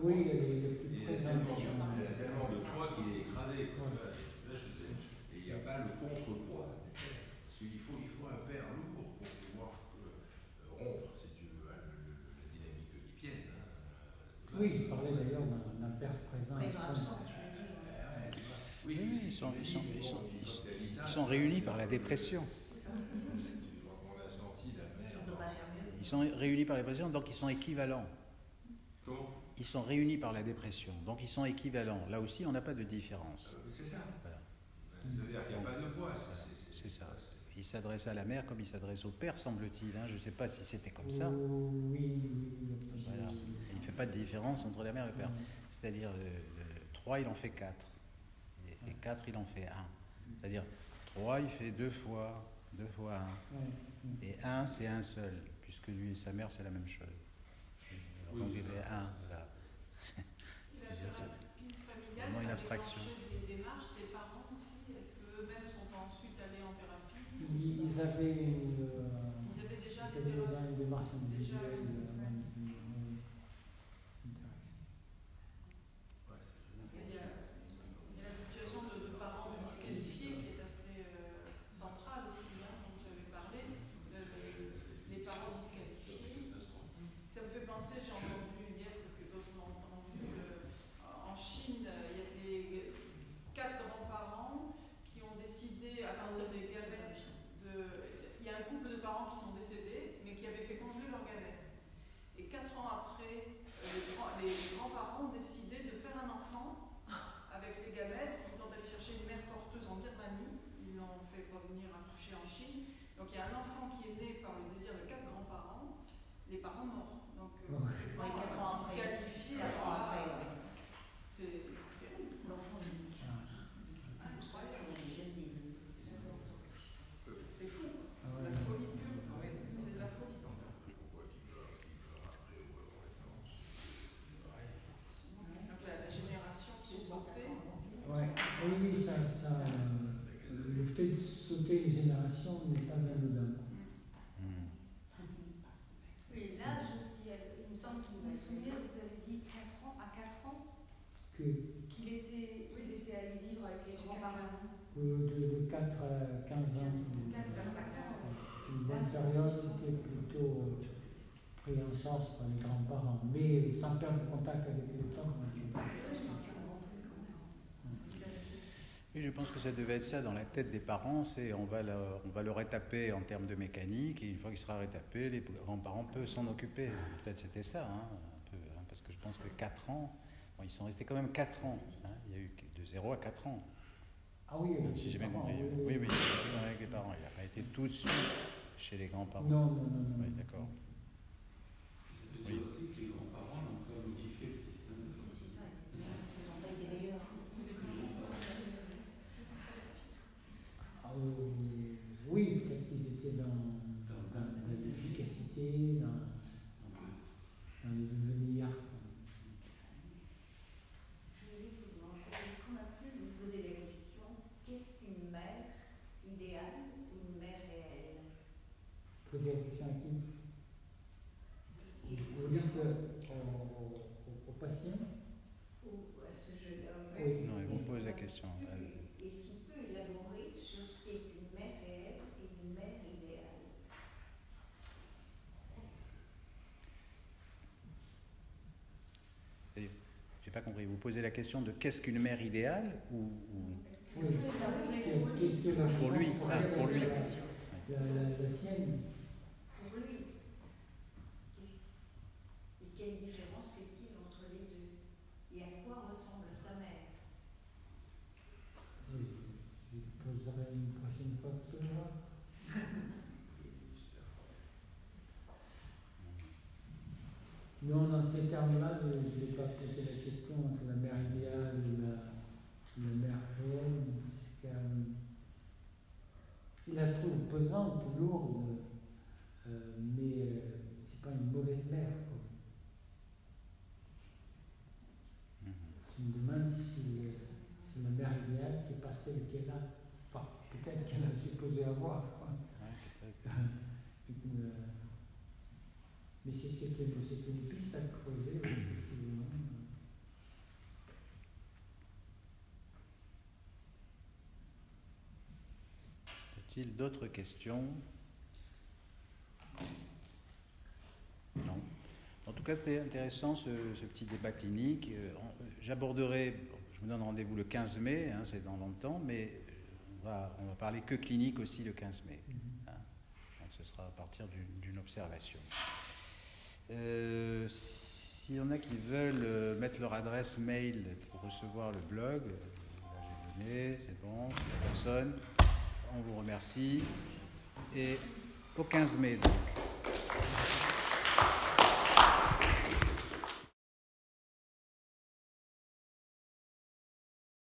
Oui, elle est plus Et présente. elle a tellement de poids qu'il est écrasé. Quoi. Là, et il n'y a pas le contre-poids du père. Parce qu'il faut un père lourd pour pouvoir rompre, si tu veux, la dynamique oedipienne. Oui, je parlais d'ailleurs d'un père présent. Absent, tu veux dire. Oui, ils sont réunis par la dépression. C'est ça. On a senti la mère. On ne peut pas faire mieux. Ils sont réunis par la dépression, donc ils sont équivalents. Comment? Ils sont réunis par la dépression, donc ils sont équivalents. Là aussi, on n'a pas de différence. C'est ça. Voilà. C'est-à-dire qu'il n'y a pas de poids. C'est ça. Il s'adresse à la mère comme il s'adresse au père, semble-t-il. Hein. Je ne sais pas si c'était comme ça. Oui. Voilà. Il ne fait pas de différence entre la mère et le père. C'est-à-dire, 3, il en fait 4. Et 4, il en fait 1. C'est-à-dire, 3, il fait 2 fois 1. Et 1, c'est un seul, puisque lui et sa mère, c'est la même chose. Donc, il fait 1. Voilà. C'est-à-dire, thérapie familiale, vraiment une ça a abstraction. déclenché des démarches des parents aussi. Est-ce qu'eux-mêmes sont ensuite allés en thérapie? Ils avaient déjà une démarche individuelle. Parce qu'il y a la situation de parents disqualifiés qui est assez centrale aussi, hein, dont tu avais parlé. Les parents disqualifiés. Ça me fait penser, j'ai entendu hier, peut-être que d'autres l'ont entendu, en Chine, il y a des 4 grands-parents qui ont décidé, à partir des gamètes, il y a un couple de parents qui sont décédés, mais qui avaient fait congeler leurs gamètes. Et 4 ans après, les grands-parents ont décidé de faire un enfant avec les gamètes. Ils sont allés chercher une mère porteuse en Birmanie. Ils l'ont fait revenir accoucher en Chine. Donc il y a un enfant qui est né par le désir de 4 grands-parents, les parents morts. Donc disqualifiés. C'est terrible. L'enfant unique. Incroyable. C'est fou. Ouais. La folie pure. C'est de la folie. Donc la génération qui est sautée. Oui, ça, le fait de sauter une génération n'est pas anodin. Oui, là, il me semble que vous vous souvenez, vous avez dit 4 ans, à 4 ans, qu'il était allé vivre avec les grands-parents. De 4 à 15 ans. De 4 à 15 ans. Une bonne période, c'était plutôt pris en charge par les grands-parents, mais sans perdre contact avec les parents. Et je pense que ça devait être ça dans la tête des parents, c'est on va le rétaper en termes de mécanique, et une fois qu'il sera rétapé, les grands-parents peuvent s'en occuper. Peut-être c'était ça, hein, un peu, hein, parce que je pense que 4 ans, bon, ils sont restés quand même 4 ans. Hein, il y a eu de 0 à 4 ans. Ah oui, Si j'ai bien compris. Oui, c'est avec les parents. Il n'a pas été tout de suite chez les grands-parents. Non. Oui, d'accord. Ça veut dire aussi que les grands-parents n'ont pas modifié le système de C'est ça, ils n'ont pas été meilleurs. Oui, peut-être qu'ils étaient dans l'efficacité, dans les souvenirs. Je voulais vous demander, est-ce qu'on a pu vous poser la question, qu'est-ce qu'une mère idéale ou une mère réelle? Poser la question à qui? Vous dites au patient? Ou à ce jeune homme? Oui. Non, ils vous posent la question. Est-ce qu'il peut élaborer sur ce qu'est une mère réelle et une mère idéale? J'ai pas compris. Vous posez la question de qu'est-ce qu'une mère idéale ou... Oui. Pour lui, pour lui. La sienne. Pour lui. Et quelle différence fait-il entre les deux? Et à quoi ressemble sa mère? Je poserai une prochaine fois que je vois. Non, dans ces termes-là, je n'ai pas posé la question entre la mère idéale et la mère réelle, parce qu'il la trouve pesante, lourde, mais c'est pas une mauvaise mère. Quoi. Je me demande si la mère idéale, c'est pas celle qu'elle a. Enfin, peut-être qu'elle a supposé avoir. Quoi. Mais c'est une piste à creuser, effectivement. Y a-t-il d'autres questions? Non. En tout cas, c'était intéressant ce petit débat clinique. J'aborderai, je vous donne rendez-vous le 15 mai, hein, c'est dans longtemps, mais on va parler que clinique aussi le 15 mai. Hein. Donc ce sera à partir d'une observation. S'il y en a qui veulent mettre leur adresse mail pour recevoir le blog, là j'ai donné, c'est bon, c'est la personne. On vous remercie. Et au 15 mai, donc.